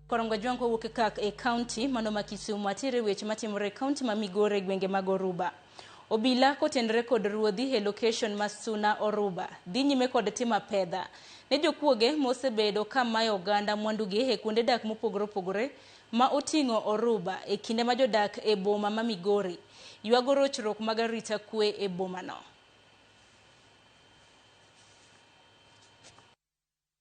Korongo jwanko wuok kak e county mano ma Kisumu atire weche matimore county ma Migori gwenge mag Oruba. Obila kotenre kod ruodhi e location masuna Oruba dhi nyime kod tima pedha ne jokuoge mosebedo kamayo oganda mwandugi e kuonde dak mopogore opogore ma oting'o Oruba e kinde ma jodak e boma ma Migori ywago rochruok mag arita kwe e boma no.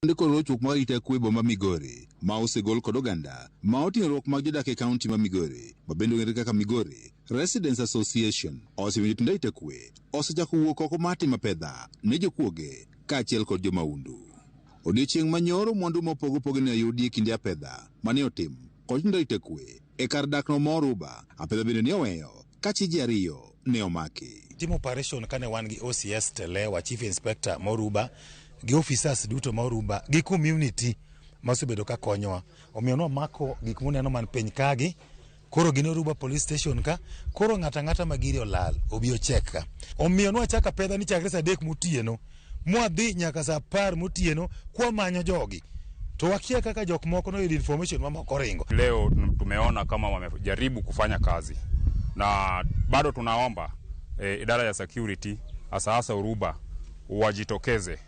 Ndiko rochruok mag arita kwe boma Migori ma osegol kod oganda ma oting'o ruok mag jodak e kaunti ma Migori mabende ong'ere kaka Migori Residents Association osemiyo jotend arita kwe osechako wuok oko mar timo pedha ne jokuoge kaachiel kod jomaundu. Odiechieng' manyoro mwandu mopogore opogore ne oyudi e kinde apedha mane otim kod jotend arita kwe e kar dakno ma Oruba. Apedha bende ne oweyo ka chi ji 2 ne omaki. Timo operation kane wan gi OCS Telewa, Chief Inspector Moruba gi officers duto Moruba gi community masebedo ka konyowa. Omiyo no mako gik muneno man piny kagi. Koro gin Oruba Police Station ka. Koro ng'ata magiri olal obiyo check ka. Omiyo no achaka pedha ni chakre saa 3 motieno. Mwadhi nyaka saa 10 motieno kwa manyo jogi. To wakia kaka jok moko no information mamoko ringo. Leo tumeona kama wamejaribu kufanya kazi. Na bado tunaomba idara ya security hasa Oruba wajitokeze.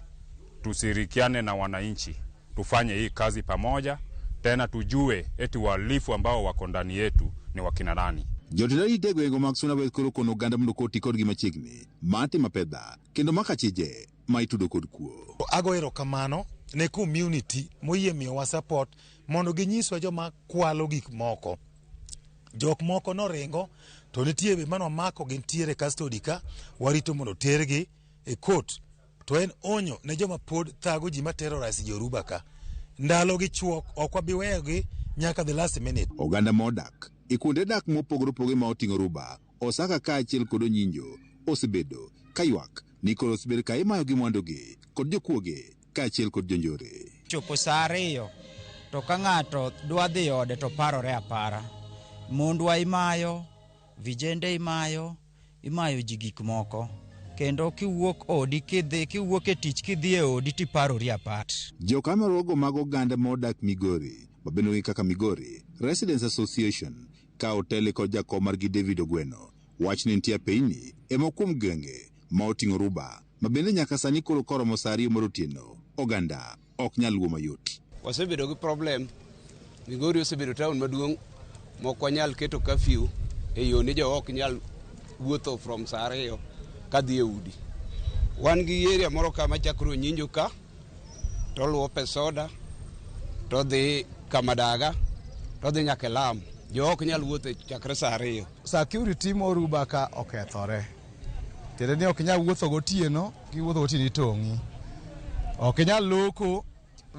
Tusirikiane na wananchi. Tufanye hii kazi pamoja. Tena tujue eti walifu ambao wako ndani yetu ni wakina nani. Jotend arita gwenge mag Suna West koro kono oganda mondo koti kodgi machiegni matimo pedha kendo makachije ma itudo kod kuo. Ago erokamano ne community moyie miyowa support mondo ginyiswa joma kwalo gik moko. Jok moko noringo to nitie be mano mako gintiere custody ka warito mondo tergi e court. To en onyo ne joma pod thago ji ma terrorize Yoruba ka. Ndalo gi chuok ok wabiweyogi nyaka the last minute. Oganda modak e kuonde dak mopogore opogore ma oting'o Oruba osaka kaachiel kod Onyinjo osebedo kaywak ni koro osebedo ka imayo gi mwandugi kod jokuoge kaachiel kod jonjore. Chopo saa 2 to ka ng'ato dwa dhi ode to parore apara. Mondwa imayo, vijende imayo ji gik moko. Kendo kiwuok odi kiwuok e tich kidhi e odi tiparori apat. Jokamarogo mag oganda modak Migori mabendo kaka Migori Residents Association ka otele kod jakom margi David Ogweno wach ni nitie peini ema kuom gwenge ma oting'o Oruba mabende nyaka sani koro koromo saa 2 motieno oganda ok nyal wuo mayot. Wasebedo gi problem. Migori osebedo town maduong' mok wanyal keto curfew e yo ni jo ok nyal wuotho from saa 2 kadhi e udi. Wan gi area moro kama chakro Onyinjo ka to luwo Pesoda to dhi Kamadaga to dhi nyaka Lam. Jo ok nyal wuotho chakre saa 2. Security moruba ka okethore. Tiende ni ok nyal wuotho gotieno, kiwuotho gotieno itong'i. Ok nyal loko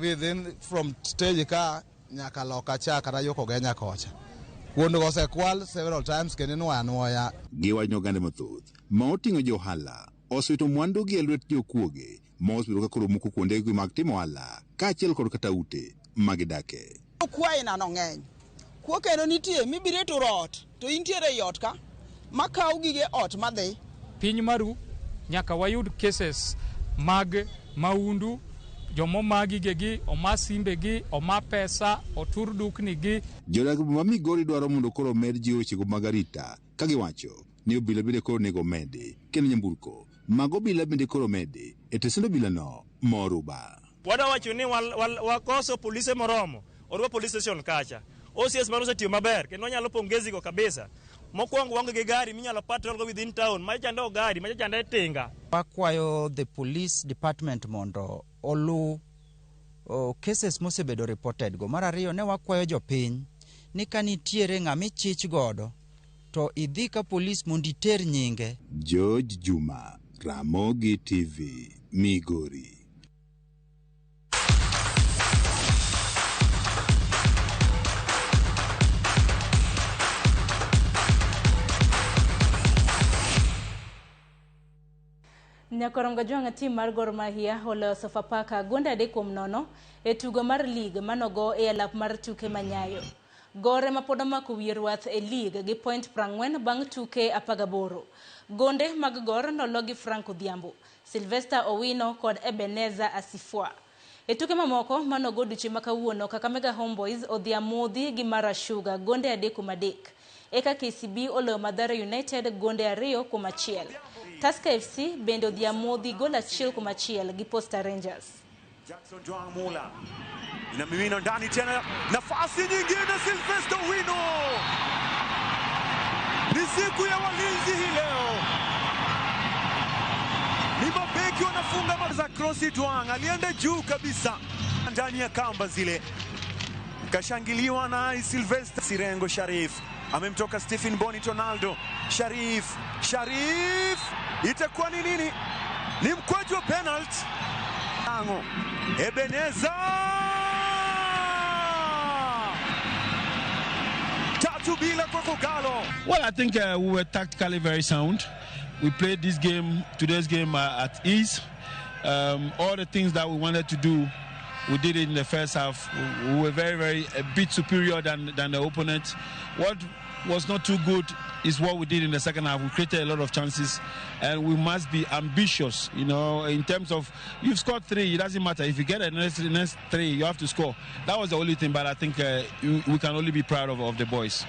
within from stage ka nyaka loka cha kata yoko genya kocha. Kuondo osekwal several times kendo nuoya. Giwach oganda mathoth ma oting'o johala osewito mwandu gi e lwet jokuoge ma osebedo ka koro moko kuondegi mag timo ohala kaachiel kod kata ute magidake. Kwayi nano ng'eny. Kuo kendo nitie mibire to ot to intiere i ot ka makaw gige ot madhi. Piny maru nyaka wayud cases mag maundu, jomo magigegi, oma simbegi, oma pesa, otur duknigi. Jodak ma Migori dwaro mondo koro med ji wechego mag arita ka giwacho ni obila bende koro nego mede kendo nyamburko mag obila bende koro mede e tesend obila no moruba. Wadawacho ni wakoso polise moromo orwa police station kacha. OCS maro setiyo maber kendo nyalo pongezi go kabisa. Mokwongo wango gi gari minyalo patrol go within town, machando gari, machando tinga. Wakwayo the police department mondo olu cases mosebedo reported go. Mar ariyo ne wakwayo jopiny ni kanitiere ng'ami chich godo to idhi ka police mondo iter nyinge. George Juma, Ramogi TV, Migori. Nyakorongo jwang' tim mar Gor Mahia oloyo Sofapaka gonde 3-0 e tugo mar lig manogo e alap mar tuke manyayo. Gore ma pod omako wiye ruath e lig gi point 40 bang' tuke 18. Gonde mag Gor nologi Frank Odhiambo, Sylvester Owino kod Ebenezer Asifwa. E tuke mamoko manogo duche makawuono Kakamega Homeboys odhiamodhi gi Mara Sugar gonde 3-3. Eka KCB oloyo Mathare United gonde 2-1. Tusker FC bende odhiamodhi gol 1-1 gi Posta Rangers. Jackson Joang Mula inamimina ndani tena, nafasi nyingine Sylvester Owino. Ni siku ya walinzi hii leo, ni mabeki wanafunga za cross. Joang alienda juu kabisa ndani ya kamba zile, kashangiliwa na Sylvester. Sirengo Sharif amemtoka Stephen Boni Ronaldo. Sharif itakuwa ni nini? Ni mkwaju wa penalty. Ebenezer 3-0 kwa Kogalo. Well, I think we were tactically very sound. We played today's game at ease. All the things that we wanted to do, we did it in the first half. We were a bit superior than the opponent. What was not too good is what we did in the second half. We created a lot of chances, and we must be ambitious, in terms of, you've scored 3, it doesn't matter. If you get the next 3, you have to score. That was the only thing, but I think we can only be proud of the boys.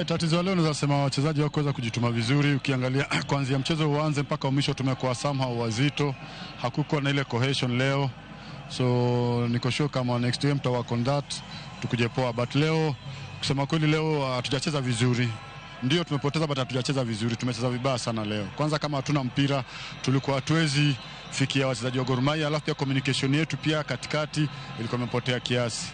Tatizo leo naweza sema wachezaji hawakuweza kujituma vizuri. Ukiangalia kuanzia mchezo uanze mpaka mwisho tumekuwa somehow wazito. Hakukuwa na ile cohesion leo. So niko sure kama next game tutawork on that tukuje poa, but leo kusema kweli leo hatujacheza vizuri. Ndio tumepoteza, but hatujacheza vizuri. Tumecheza vibaya sana leo. Kwanza kama hatuna mpira, tulikuwa hatuwezi fikia wachezaji wa Gor Mahia, alafu pia communication yetu pia katikati ilikuwa imepotea kiasi.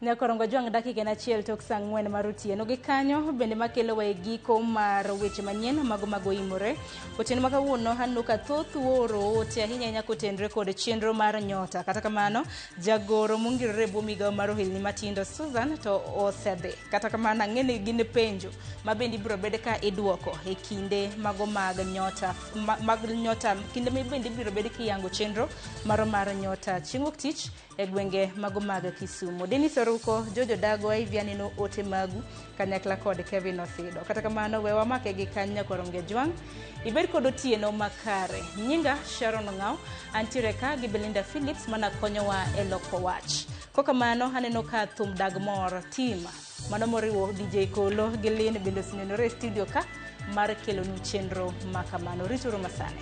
Nyakorongo jwang' dakika achiel tok saa 4 mar otieno gi kanyo bende makelo wa giko mar weche manyien mago imore. Otieno ma kawuono hanno ka thoth woro ote ahinya kotenre kod chenro mar nyota. Kata kamano jagoro mungirore bo migao mar ohelni matindo Susan to osedhi. Kata kamano ang'ene gin penjo ma bende ibiro bed ka iduoko e kinde mago mag nyota kinde ma bende ibiro bed kiyango chenro mar nyota chieng' wuok tich e gwenge mago mag Kisumu. Dennis Oruko, Jojo Dago, Ivianino ote magu kanyakla kod Kevin Osido. Kata kamano wewa make gi kanya koronge jwang' ibed kod otieno makare. Nyinga Sharon Ngao antiere ka gi Belinda Phillips mana konyowa e loko wach. Kokamano aneno ka thum Dagmor team mano moriwo DJ Kolo gi Lin bende sinenore studio ka mar kelonu chenro makamano. Rituru masane.